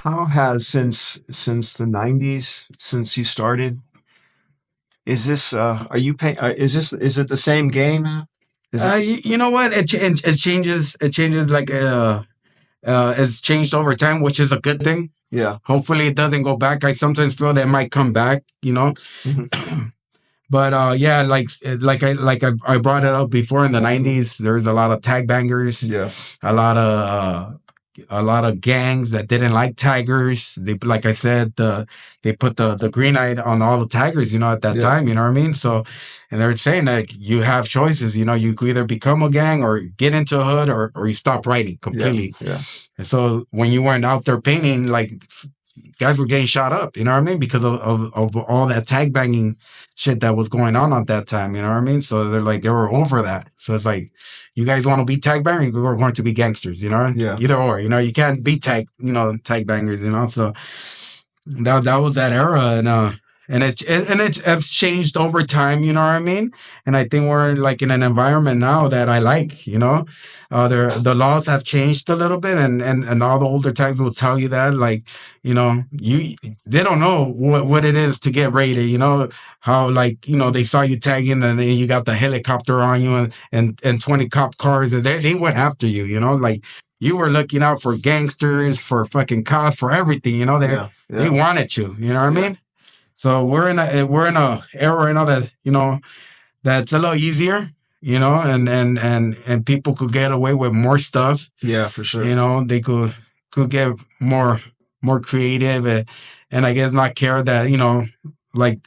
How has since the 90s, since you started, is this are you paying is it the same game? Is it you know what? It changes. It changes like it's changed over time, which is a good thing. Yeah. Hopefully, it doesn't go back. I sometimes feel that it might come back, you know. Mhm. But yeah, I brought it up before in the '90s. There's a lot of tag bangers, Yeah. a lot of gangs that didn't like tigers. They, like I said, they put the green light on all the tigers, you know, at that Yeah. time. You know what I mean? So, and they're saying like you have choices. You know, you could either become a gang or get into a hood or you stop writing Yeah. completely. Yeah. And so when you weren't out there painting, like guys were getting shot up, you know what I mean? Because of all that tag banging shit that was going on at that time, you know what I mean? So they're like, they were over that. So it's like, you guys want to be tag bangers, we're going to be gangsters, you know? Yeah. Either or, you know, you can't be tag bangers, you know? So that was that era. And it's changed over time, you know what I mean? And I think we're like in an environment now that I like, you know. The laws have changed a little bit, and all the older tags will tell you that, like, you know, they don't know what it is to get raided, you know, how like, you know, they saw you tagging and then you got the helicopter on you and 20 cop cars and they went after you, you know, like you were looking out for gangsters, for fucking cops, for everything, you know, they wanted you, you know what I mean? So we're in a era, you know, that, you know, that's a little easier, you know, and people could get away with more stuff. Yeah, for sure. You know, they could get more creative and I guess not care that, you know, like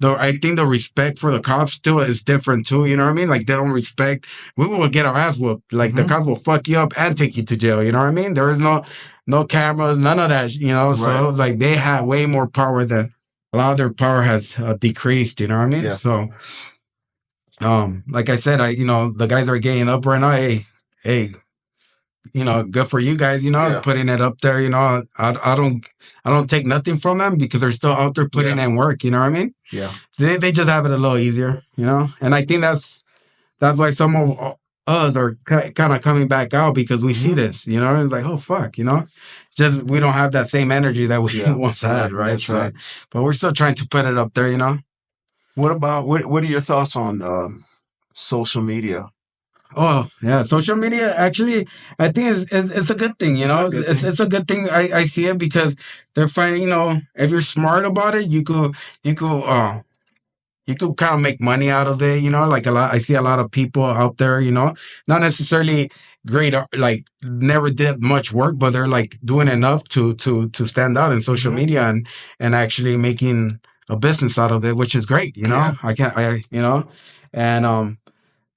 I think the respect for the cops still is different too, you know what I mean? Like they don't respect, we will get our ass whooped. Like the cops will fuck you up and take you to jail, you know what I mean? There is no cameras, none of that, you know. So it was like they had way more power than a lot of their power has decreased, you know what I mean? Yeah. So like I said, you know, the guys are getting up right now. Hey, you know, good for you guys, you know, putting it up there, you know. I don't take nothing from them because they're still out there putting in work, you know what I mean? Yeah. They just have it a little easier, you know. And I think that's why some of us are kind of coming back out because we see this, you know. It's like, oh fuck, you know. Just we don't have that same energy that we once had, right? That's right. But we're still trying to put it up there, you know. What about what are your thoughts on social media? Oh yeah, social media actually, I think it's a good thing. You know, it's a good thing. I see it because they're finding. You know, if you're smart about it, you could kind of make money out of it. You know, like I see a lot of people out there. You know, not necessarily great, like never did much work, but they're like doing enough to stand out in social media and actually making a business out of it, which is great. You know, you know, and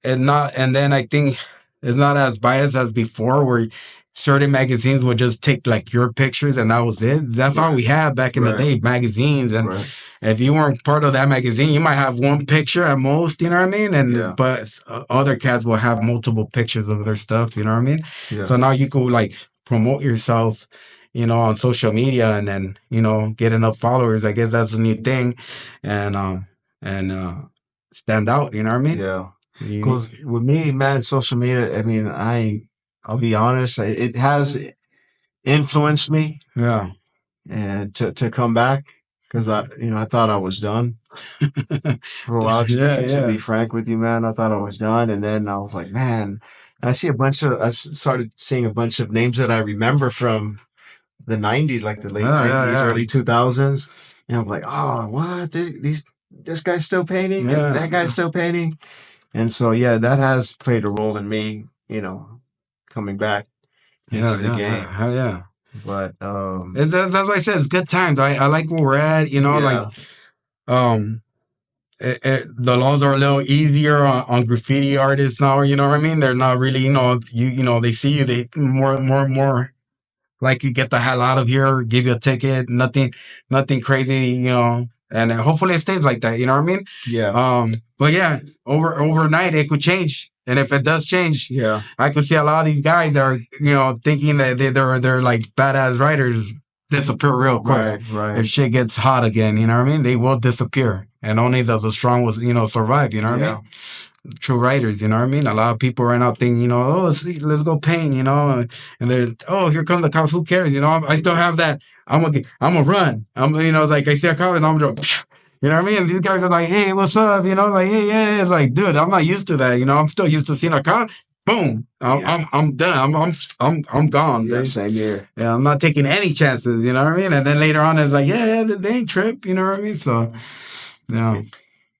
and then I think it's not as biased as before where certain magazines would just take like your pictures and that was it. That's all we had back in the day, magazines. And if you weren't part of that magazine, you might have one picture at most, you know what I mean? And but other cats will have multiple pictures of their stuff, you know what I mean? So now you could like promote yourself, you know, on social media and then, you know, get enough followers. I guess that's a new thing. And stand out, you know what I mean? Yeah. Because with me, man, social media, I mean, I'll be honest, it has influenced me. Yeah. And to come back, because I thought I was done for a while. To be frank with you, man, I thought I was done. And then I was like, man, and I started seeing a bunch of names that I remember from the 90s, like the late 90s, early 2000s. And I'm like, oh, what? This guy's still painting? That guy's still painting? And so, yeah, that has played a role in me, you know, coming back into the game. Hell yeah. But that's what I said. It's good times. I like where we're at. You know, like the laws are a little easier on graffiti artists now. You know what I mean? They're not really, you know, they see you, they more like you get the hell out of here, give you a ticket, nothing crazy, you know. And hopefully it stays like that. You know what I mean? Yeah. But yeah, overnight it could change. And if it does change, Yeah. I could see a lot of these guys that are, thinking that they're like badass riders disappear real quick. Right. If shit gets hot again, you know what I mean? They will disappear. And only the strong will, survive, you know what I mean? True writers, you know what I mean? A lot of people right now think, oh, let's go paint, and they're, oh, here comes the cops. Who cares? I still have that. I'm gonna run. Like I see a cop and I'm just, you know what I mean? And these guys are like, hey, what's up? Like, hey, yeah. It's like, dude, I'm not used to that. I'm still used to seeing a cop. Boom. I'm done. I'm gone. Yeah, same here. Yeah, I'm not taking any chances. You know what I mean? And then later on, it's like, yeah, they ain't trip. You know what I mean? So, yeah.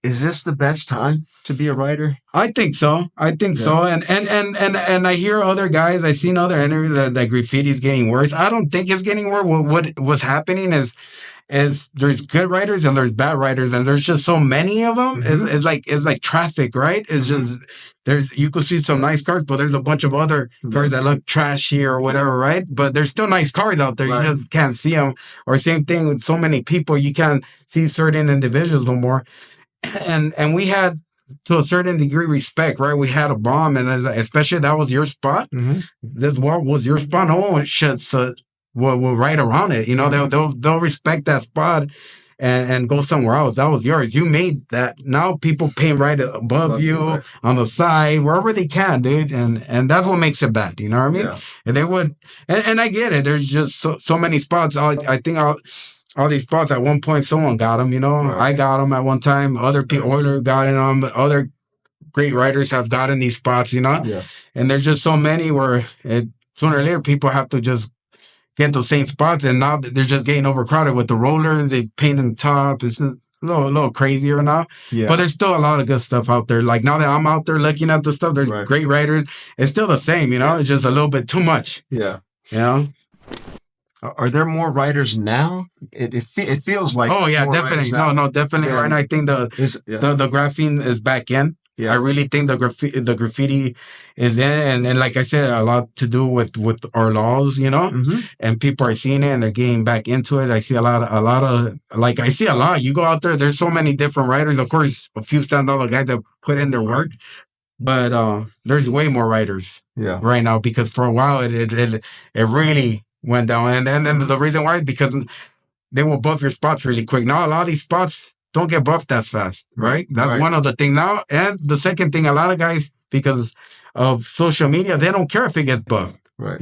Is this the best time to be a writer? I think so. So. And I hear other guys, I've seen other interviews that graffiti is getting worse. I don't think it's getting worse. What's happening is there's good writers and there's bad writers, and there's just so many of them. It's like traffic, right? It's just you could see some nice cars, but there's a bunch of other cars that look trashy or whatever, right? But there's still nice cars out there. Right. You just can't see them. Or same thing with so many people, you can't see certain individuals no more. And we had, to a certain degree, respect, right? We had a bomb, and especially that was your spot. This was your spot. No one will write around it. They'll respect that spot and go somewhere else. That was yours. You made that. Now people paint right above you, right, on the side, wherever they can, dude. And that's what makes it bad. You know what I mean? Yeah. And they would, and I get it. There's just so many spots. I think all these spots at one point, someone got them, Right. I got them at one time. Other people, Euler got them. Other great writers have gotten these spots, Yeah. And there's just so many where sooner or later people have to just get those same spots. And now they're just getting overcrowded with the rollers. They paint the top. It's a little crazier now. Yeah. But there's still a lot of good stuff out there. Like now that I'm out there looking at the stuff, there's great writers. It's still the same, It's just a little bit too much. Yeah. Are there more writers now? It feels like. Oh yeah, definitely. No, definitely. Yeah. Right now, I think the graphene is back in. Yeah. I really think the graffiti is in, and like I said, a lot to do with our laws, and people are seeing it and they're getting back into it. I see a lot of. You go out there, there's so many different writers. Of course, a few stand out guys that put in their work, but there's way more writers. Yeah. Right now, because for a while it really went down, and then the reason why is because they will buff your spots really quick. Now a lot of these spots don't get buffed that fast, right? That's one of the things now. And the second thing, a lot of guys, because of social media, they don't care if it gets buffed. Right.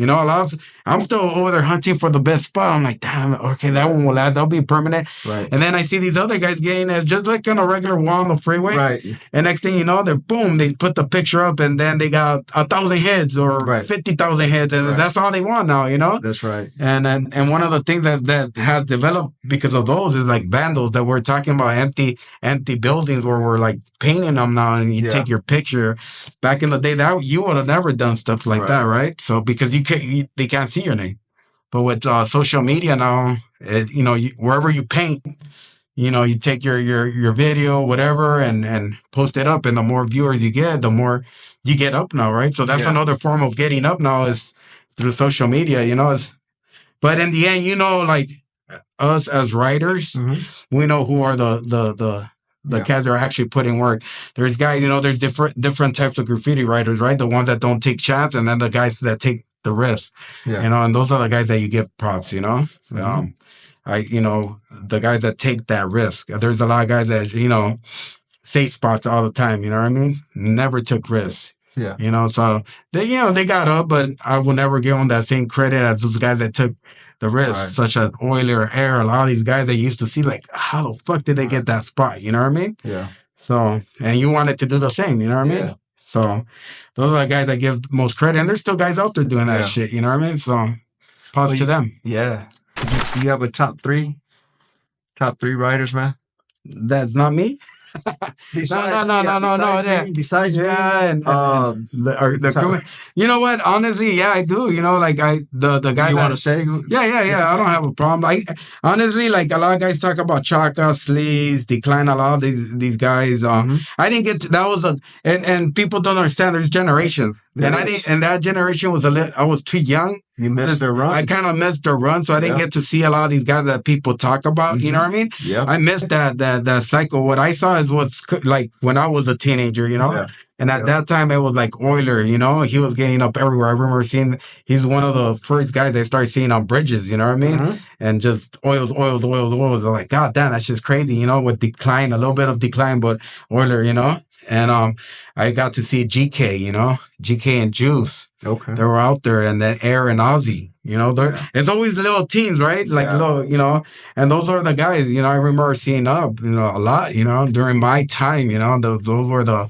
I'm still over there hunting for the best spot. I'm like, damn, okay, that one will last. That'll be permanent. Right. And then I see these other guys getting it just like on a regular wall on the freeway. Right. And next thing you know, they put the picture up and then they got 1,000 hits or 50,000 hits. And that's all they want now, That's right. And one of the things that has developed because of those is like vandals that we're talking about, empty buildings where we're like painting them now and you take your picture. Back in the day, that you would have never done stuff like that, right? So because they can't see your name. But with social media now, wherever you paint, you take your video, whatever, and post it up. And the more viewers you get, the more you get up now, right? So that's another form of getting up now is through social media, But in the end, like us as writers, we know who are the cats that are actually putting work. There's guys, there's different types of graffiti writers, right? The ones that don't take chances, and then the guys that take the risk, and those are the guys that you get props, the guys that take that risk. There's a lot of guys that, say spots all the time, you know what I mean? Never took risks. Yeah. So they got up, but I will never give them that same credit as those guys that took the risk, such as Euler, Air, a lot of these guys that used to see like, how the fuck did they get that spot? You know what I mean? Yeah. So, and you wanted to do the same, you know what I mean? So those are the guys that give most credit, and there's still guys out there doing that shit, you know what I mean? So props to them. Yeah. Do you have a top three writers, man? That's not me. No. Besides me, and the crew. You know what? Honestly, I do. The guy. You want to say? Yeah. I don't have a problem. Honestly, like a lot of guys talk about Chaka, Sleaze, Decline. A lot of these guys. I didn't get to, that was and people don't understand. There's generations. And I didn't, and that generation was I was too young. You missed their run. I kind of missed their run, so I didn't get to see a lot of these guys that people talk about. You know what I mean? Yeah. I missed that cycle. What I saw is what's like when I was a teenager, you know? Yeah. And at that time, it was like Euler, you know? He was getting up everywhere. I remember seeing, he's one of the first guys I started seeing on bridges, you know what I mean? And just oils. I'm like, God damn, that's just crazy, you know, with decline, a little bit of decline, but Euler, you know? And I got to see GK, you know? GK and Juice. Okay. They were out there, and then Air and Ozzy, you know, it's always little teams, right? Like little, you know, and those are the guys, you know, I remember seeing up, you know, a lot, you know, during my time, you know, those were the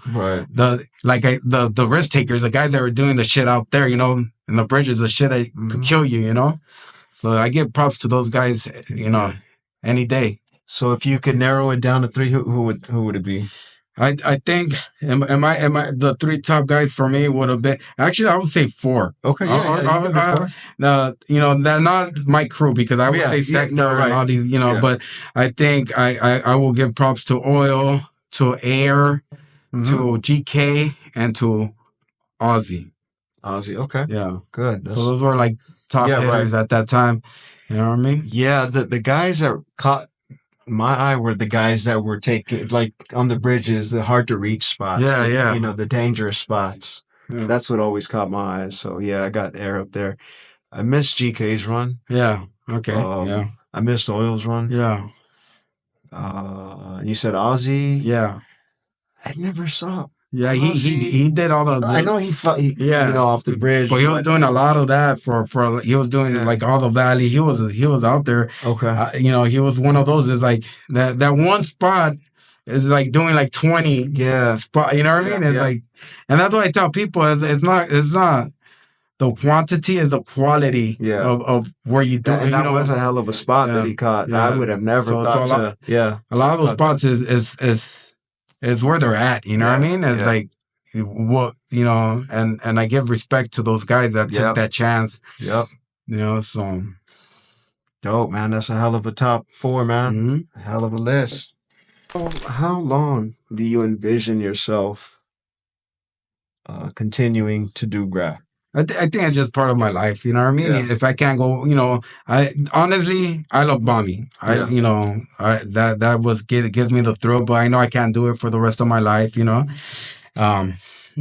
risk takers, the guys that were doing the shit out there, you know, in the bridges, the shit that could kill you, you know? So I give props to those guys, you know, any day. So if you could narrow it down to three, who would it be? I think am I the three top guys for me would have been, actually I would say four. Okay, four. You know, they're not my crew because I would say Sector and all these, you know, but I think I will give props to Oil, to Air, to GK, and to Ozzy. Okay. Yeah. Good. So those were like top hitters at that time. You know what I mean? Yeah, the guys that caught my eye were the guys that were taking, like, on the bridges, the hard to reach spots. Yeah. You know, the dangerous spots. Yeah. That's what always caught my eye. So yeah, I got Air up there. I missed GK's run. Yeah. Okay. I missed Oil's run. Yeah. And you said Ozzy. Yeah. I never saw. Yeah, he did all the. I know he you know, off the bridge, but he was doing a lot of that for he was doing like all the valley. He was out there. Okay, you know, he was one of those. It's like that one spot is like doing like 20 spot. You know what I mean? It's like, and that's what I tell people. It's not the quantity, is the quality of where you do. And that was a hell of a spot that he caught. I would have never thought a lot of those spots is where they're at, you know what I mean? It's like what, you know, and I give respect to those guys that took that chance. Yep. You know, so dope, man. That's a hell of a top four, man. A hell of a list. How long do you envision yourself continuing to do graff? I think it's just part of my life, you know what I mean? If I can't go, you know, I love bombing. You know, that gives me the thrill, but I know I can't do it for the rest of my life, you know. You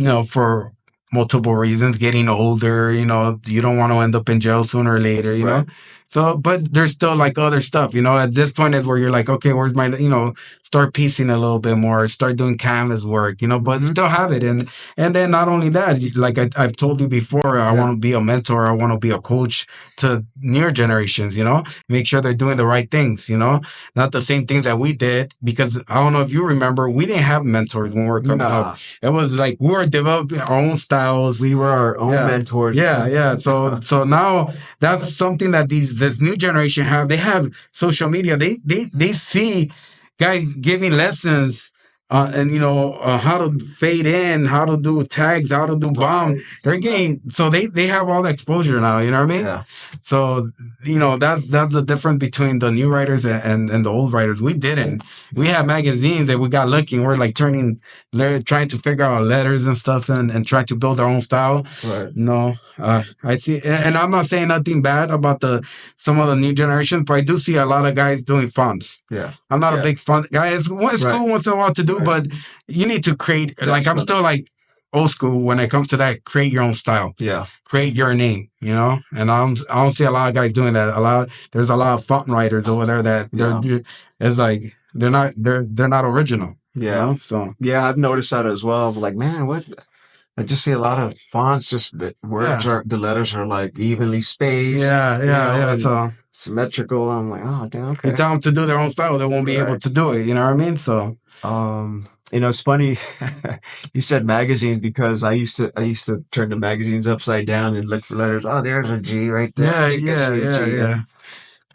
know, for multiple reasons, getting older, you know, you don't want to end up in jail sooner or later, you know. So, but there's still like other stuff, you know, at this point is where you're like, okay, where's my, you know, start piecing a little bit more, start doing canvas work, you know, but still have it. And then not only that, like I've told you before, I want to be a mentor. I want to be a coach to newer generations, you know, make sure they're doing the right things, you know, not the same things that we did, because I don't know if you remember, we didn't have mentors when we were coming up. It was like, we were developing our own styles. We were our own mentors. Yeah. So now that's something that this new generation have. They have social media. They see guys giving lessons and you know how to fade in, how to do tags, how to do bomb. They're getting, so they have all the exposure now. You know what I mean? Yeah. So you know that's the difference between the new writers and the old writers. We didn't. We had magazines that we got looking. We're like trying to figure out letters and stuff and try to build our own style. Right. No, I see, and I'm not saying nothing bad about some of the new generations, but I do see a lot of guys doing fonts. Yeah. I'm not a big font guy. It's cool once in a while to do, but you need to create. Like I'm still like old school when it comes to that. Create your own style. Yeah. Create your name. You know, and I don't see a lot of guys doing that. There's a lot of font writers over there that it's like they're not original. Yeah. You know? So I've noticed that as well. Like, man, what? I just see a lot of fonts. Just the words the letters are like evenly spaced. Yeah. So symmetrical. I'm like, oh, damn. Okay. You tell them to do their own style, they won't be able to do it. You know what I mean? So, you know, it's funny. You said magazines because I used to turn the magazines upside down and look for letters. Oh, there's a G right there. Yeah.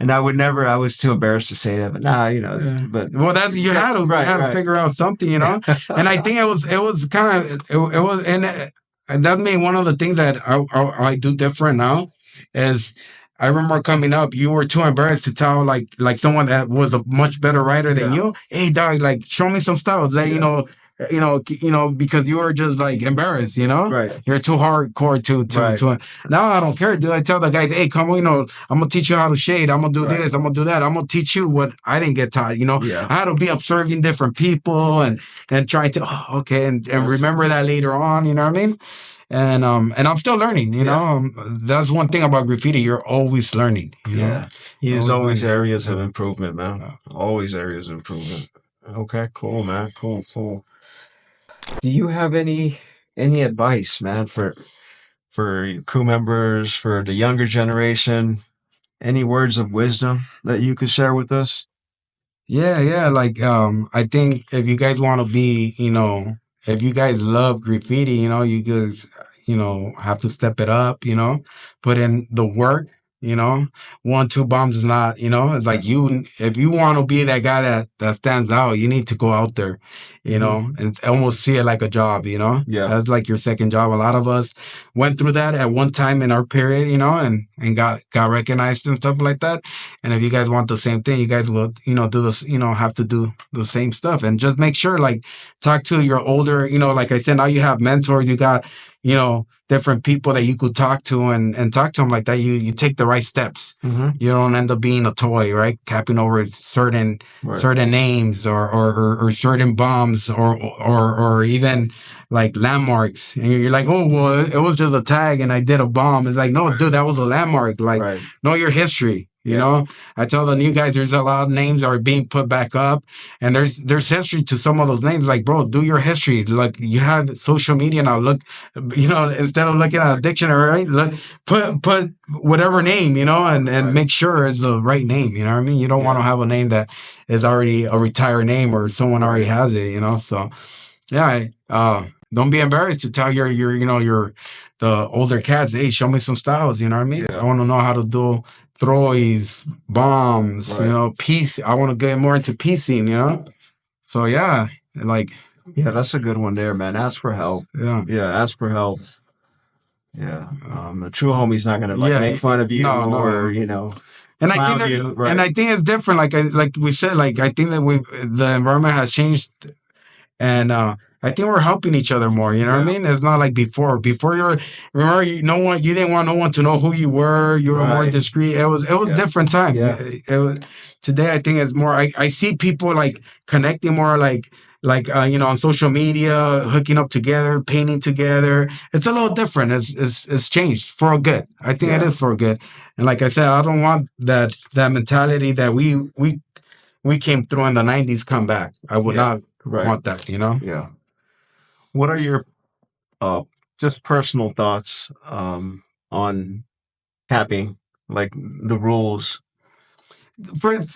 And I was too embarrassed to say that, but nah, you know, but you had to figure out something, you know. And I think it was kind of it was, and that made one of the things that I do different now is I remember coming up, you were too embarrassed to tell like someone that was a much better writer than you. Hey, dog, like show me some styles. Like, you know, because you were just like embarrassed, Right. you're too hardcore to. Now I don't care, dude. I tell the guys, hey, come on, I'm gonna teach you how to shade. I'm gonna do this. I'm gonna do that. I'm gonna teach you what I didn't get taught. Yeah. I had to be observing different people and trying to, okay, and remember that later on. You know what I mean? And I'm still learning. That's one thing about graffiti. You're always learning. There's always learning. areas of improvement, man. Always areas of improvement. Okay, cool, man. Cool. Do you have any advice, man, for your crew members, for the younger generation? Any words of wisdom that you could share with us? Yeah. Like, I think if you guys want to be, if you guys love graffiti, you guys, have to step it up, put in the work, 1, 2 bombs is not, it's like if you want to be that guy that stands out, you need to go out there, and almost see it like a job, Yeah. That's like your second job. A lot of us went through that at one time in our period, and got recognized and stuff like that. And if you guys want the same thing, you guys will, do this, have to do the same stuff. And just make sure, like, talk to your older, like I said, now you have mentors, you got, different people that you could talk to and talk to them like that. You take the right steps. You don't end up being a toy, right? Capping over certain names or certain bombs or even like landmarks. And you're like, oh, well, it was just a tag and I did a bomb. It's like, no, dude, that was a landmark. Like, know your history. You know, I tell the new guys, there's a lot of names that are being put back up, and there's history to some of those names. Like, bro, do your history. Like, you have social media now. Look, instead of looking at a dictionary, right? Look, put whatever name, and make sure it's the right name. You know what I mean? You don't want to have a name that is already a retired name or someone already has it. So, yeah. Don't be embarrassed to tell the older cats, hey, show me some styles. You know what I mean? I want to know how to do throws, bombs, piece. I want to get more into piecing, So yeah, like. Yeah, that's a good one there, man. Ask for help. Yeah, ask for help. Yeah. A true homie's not gonna make fun of you or, and I think and I think it's different. Like we said, like I think that the environment has changed. And I think we're helping each other more. You know what I mean? It's not like before. Before you didn't want no one to know who you were. You were more discreet. It was different times. Today I think it's more. I see people like connecting more, like on social media, hooking up together, painting together. It's a little different. It's changed for a good. I think it is for a good. And like I said, I don't want that mentality that we came through in the 90s come back. I would not want that, Yeah. What are your just personal thoughts on capping, like the rules? For you.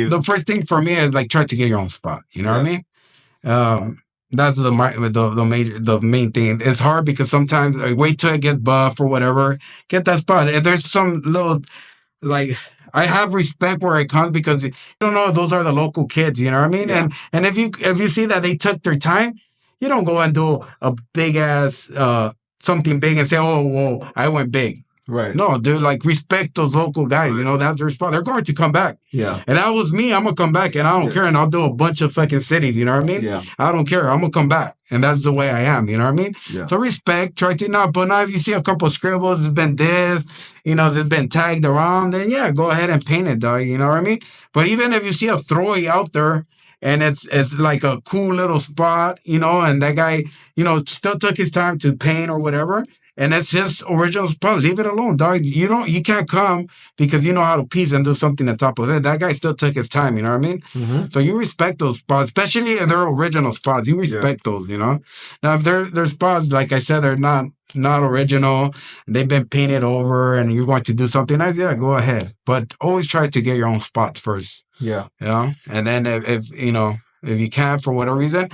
The first thing for me is like try to get your own spot. You know what I mean? That's the main thing. It's hard because sometimes wait till it gets buff or whatever. Get that spot. If there's some little like. I have respect where it comes because you don't know if those are the local kids, you know what I mean? And if you see that they took their time, you don't go and do a big ass something big and say, oh, whoa, I went big. Right. No, dude, like respect those local guys. That's their spot. They're going to come back. Yeah. And that was me. I'm gonna come back, and I don't care. And I'll do a bunch of fucking cities. You know what I mean? Yeah. I don't care. I'm gonna come back, and that's the way I am. You know what I mean? Yeah. So respect. Try to not. But now, if you see a couple of scribbles, it's been this, that's been tagged around, then yeah, go ahead and paint it, dog. You know what I mean? But even if you see a throwy out there, and it's like a cool little spot, and that guy, still took his time to paint or whatever. And it's his original spot. Leave it alone, dog. You can't come because you know how to piece and do something on top of it. That guy still took his time, you know what I mean? Mm-hmm. So you respect those spots, especially if they're original spots. You respect those, Now, if they're spots, like I said, they're not original, they've been painted over, and you're going to do something nice, go ahead. But always try to get your own spots first. Yeah. And then if you can, for whatever reason,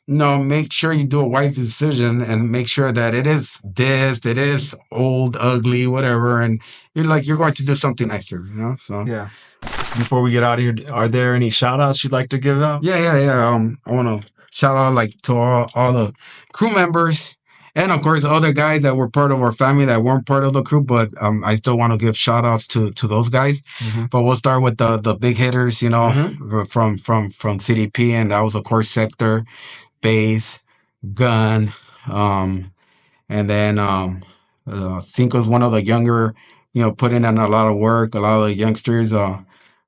make sure you do a wise decision and make sure that it is old, ugly, whatever, and you're going to do something nicer, So yeah. Before we get out of here, are there any shout outs you'd like to give out? Yeah. I want to shout out to all the crew members And of course, other guys that were part of our family that weren't part of the crew, but I still want to give shout outs to those guys. But we'll start with the big hitters, you know, from CDP, and that was of course Sector, Base, Gun, and then Cinco's one of the younger, you know, putting in a lot of work. A lot of the youngsters,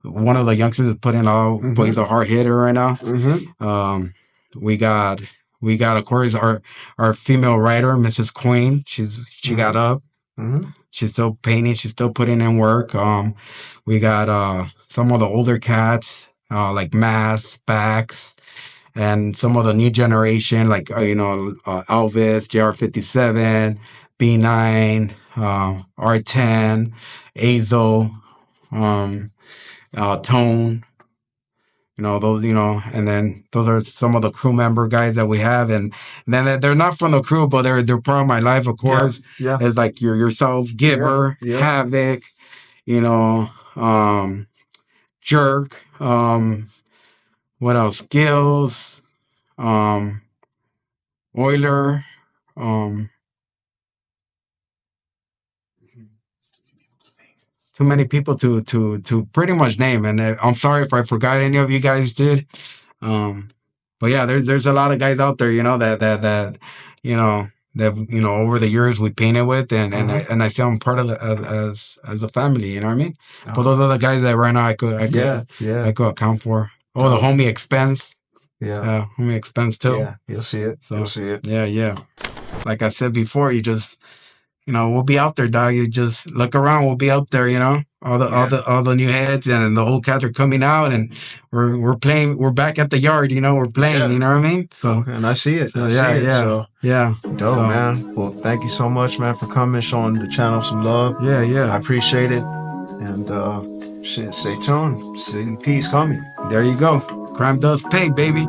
one of the youngsters is putting out, but he's a hard hitter right now. We got of course our female writer, Mrs. Queen. She got up. She's still painting. She's still putting in work. We got some of the older cats like Mass, Bax, and some of the new generation like Elvis, JR57, B9, R10, Azo, Tone. You know, those, you know, and then those are some of the crew member guys that we have. And then they're not from the crew, but they're part of my life, of course. Yeah. It's like yourself, Giver, Havoc, you know, Jerk, what else? Skills, Euler, too many people to pretty much name. And I'm sorry if I forgot any of you guys did. But yeah, there's a lot of guys out there, you know, that you know over the years we painted with, and I feel I'm part of as a family, you know what I mean? But those are the guys that right now I could account for. Oh, the homie Expense. Yeah, homie Expense too. Yeah, you'll see it. So, You'll see it. Yeah. Like I said before, you just, you know, we'll be out there, dog. You just look around. We'll be out there, you know. All the new heads and the old cats are coming out, and we're playing. We're back at the yard, you know. We're playing, you know what I mean? So, and I see it. I see it. So, dope, man. Well, thank you so much, man, for coming, showing the channel some love. Yeah. I appreciate it, and stay tuned. CDP's coming. There you go. Crime does pay, baby.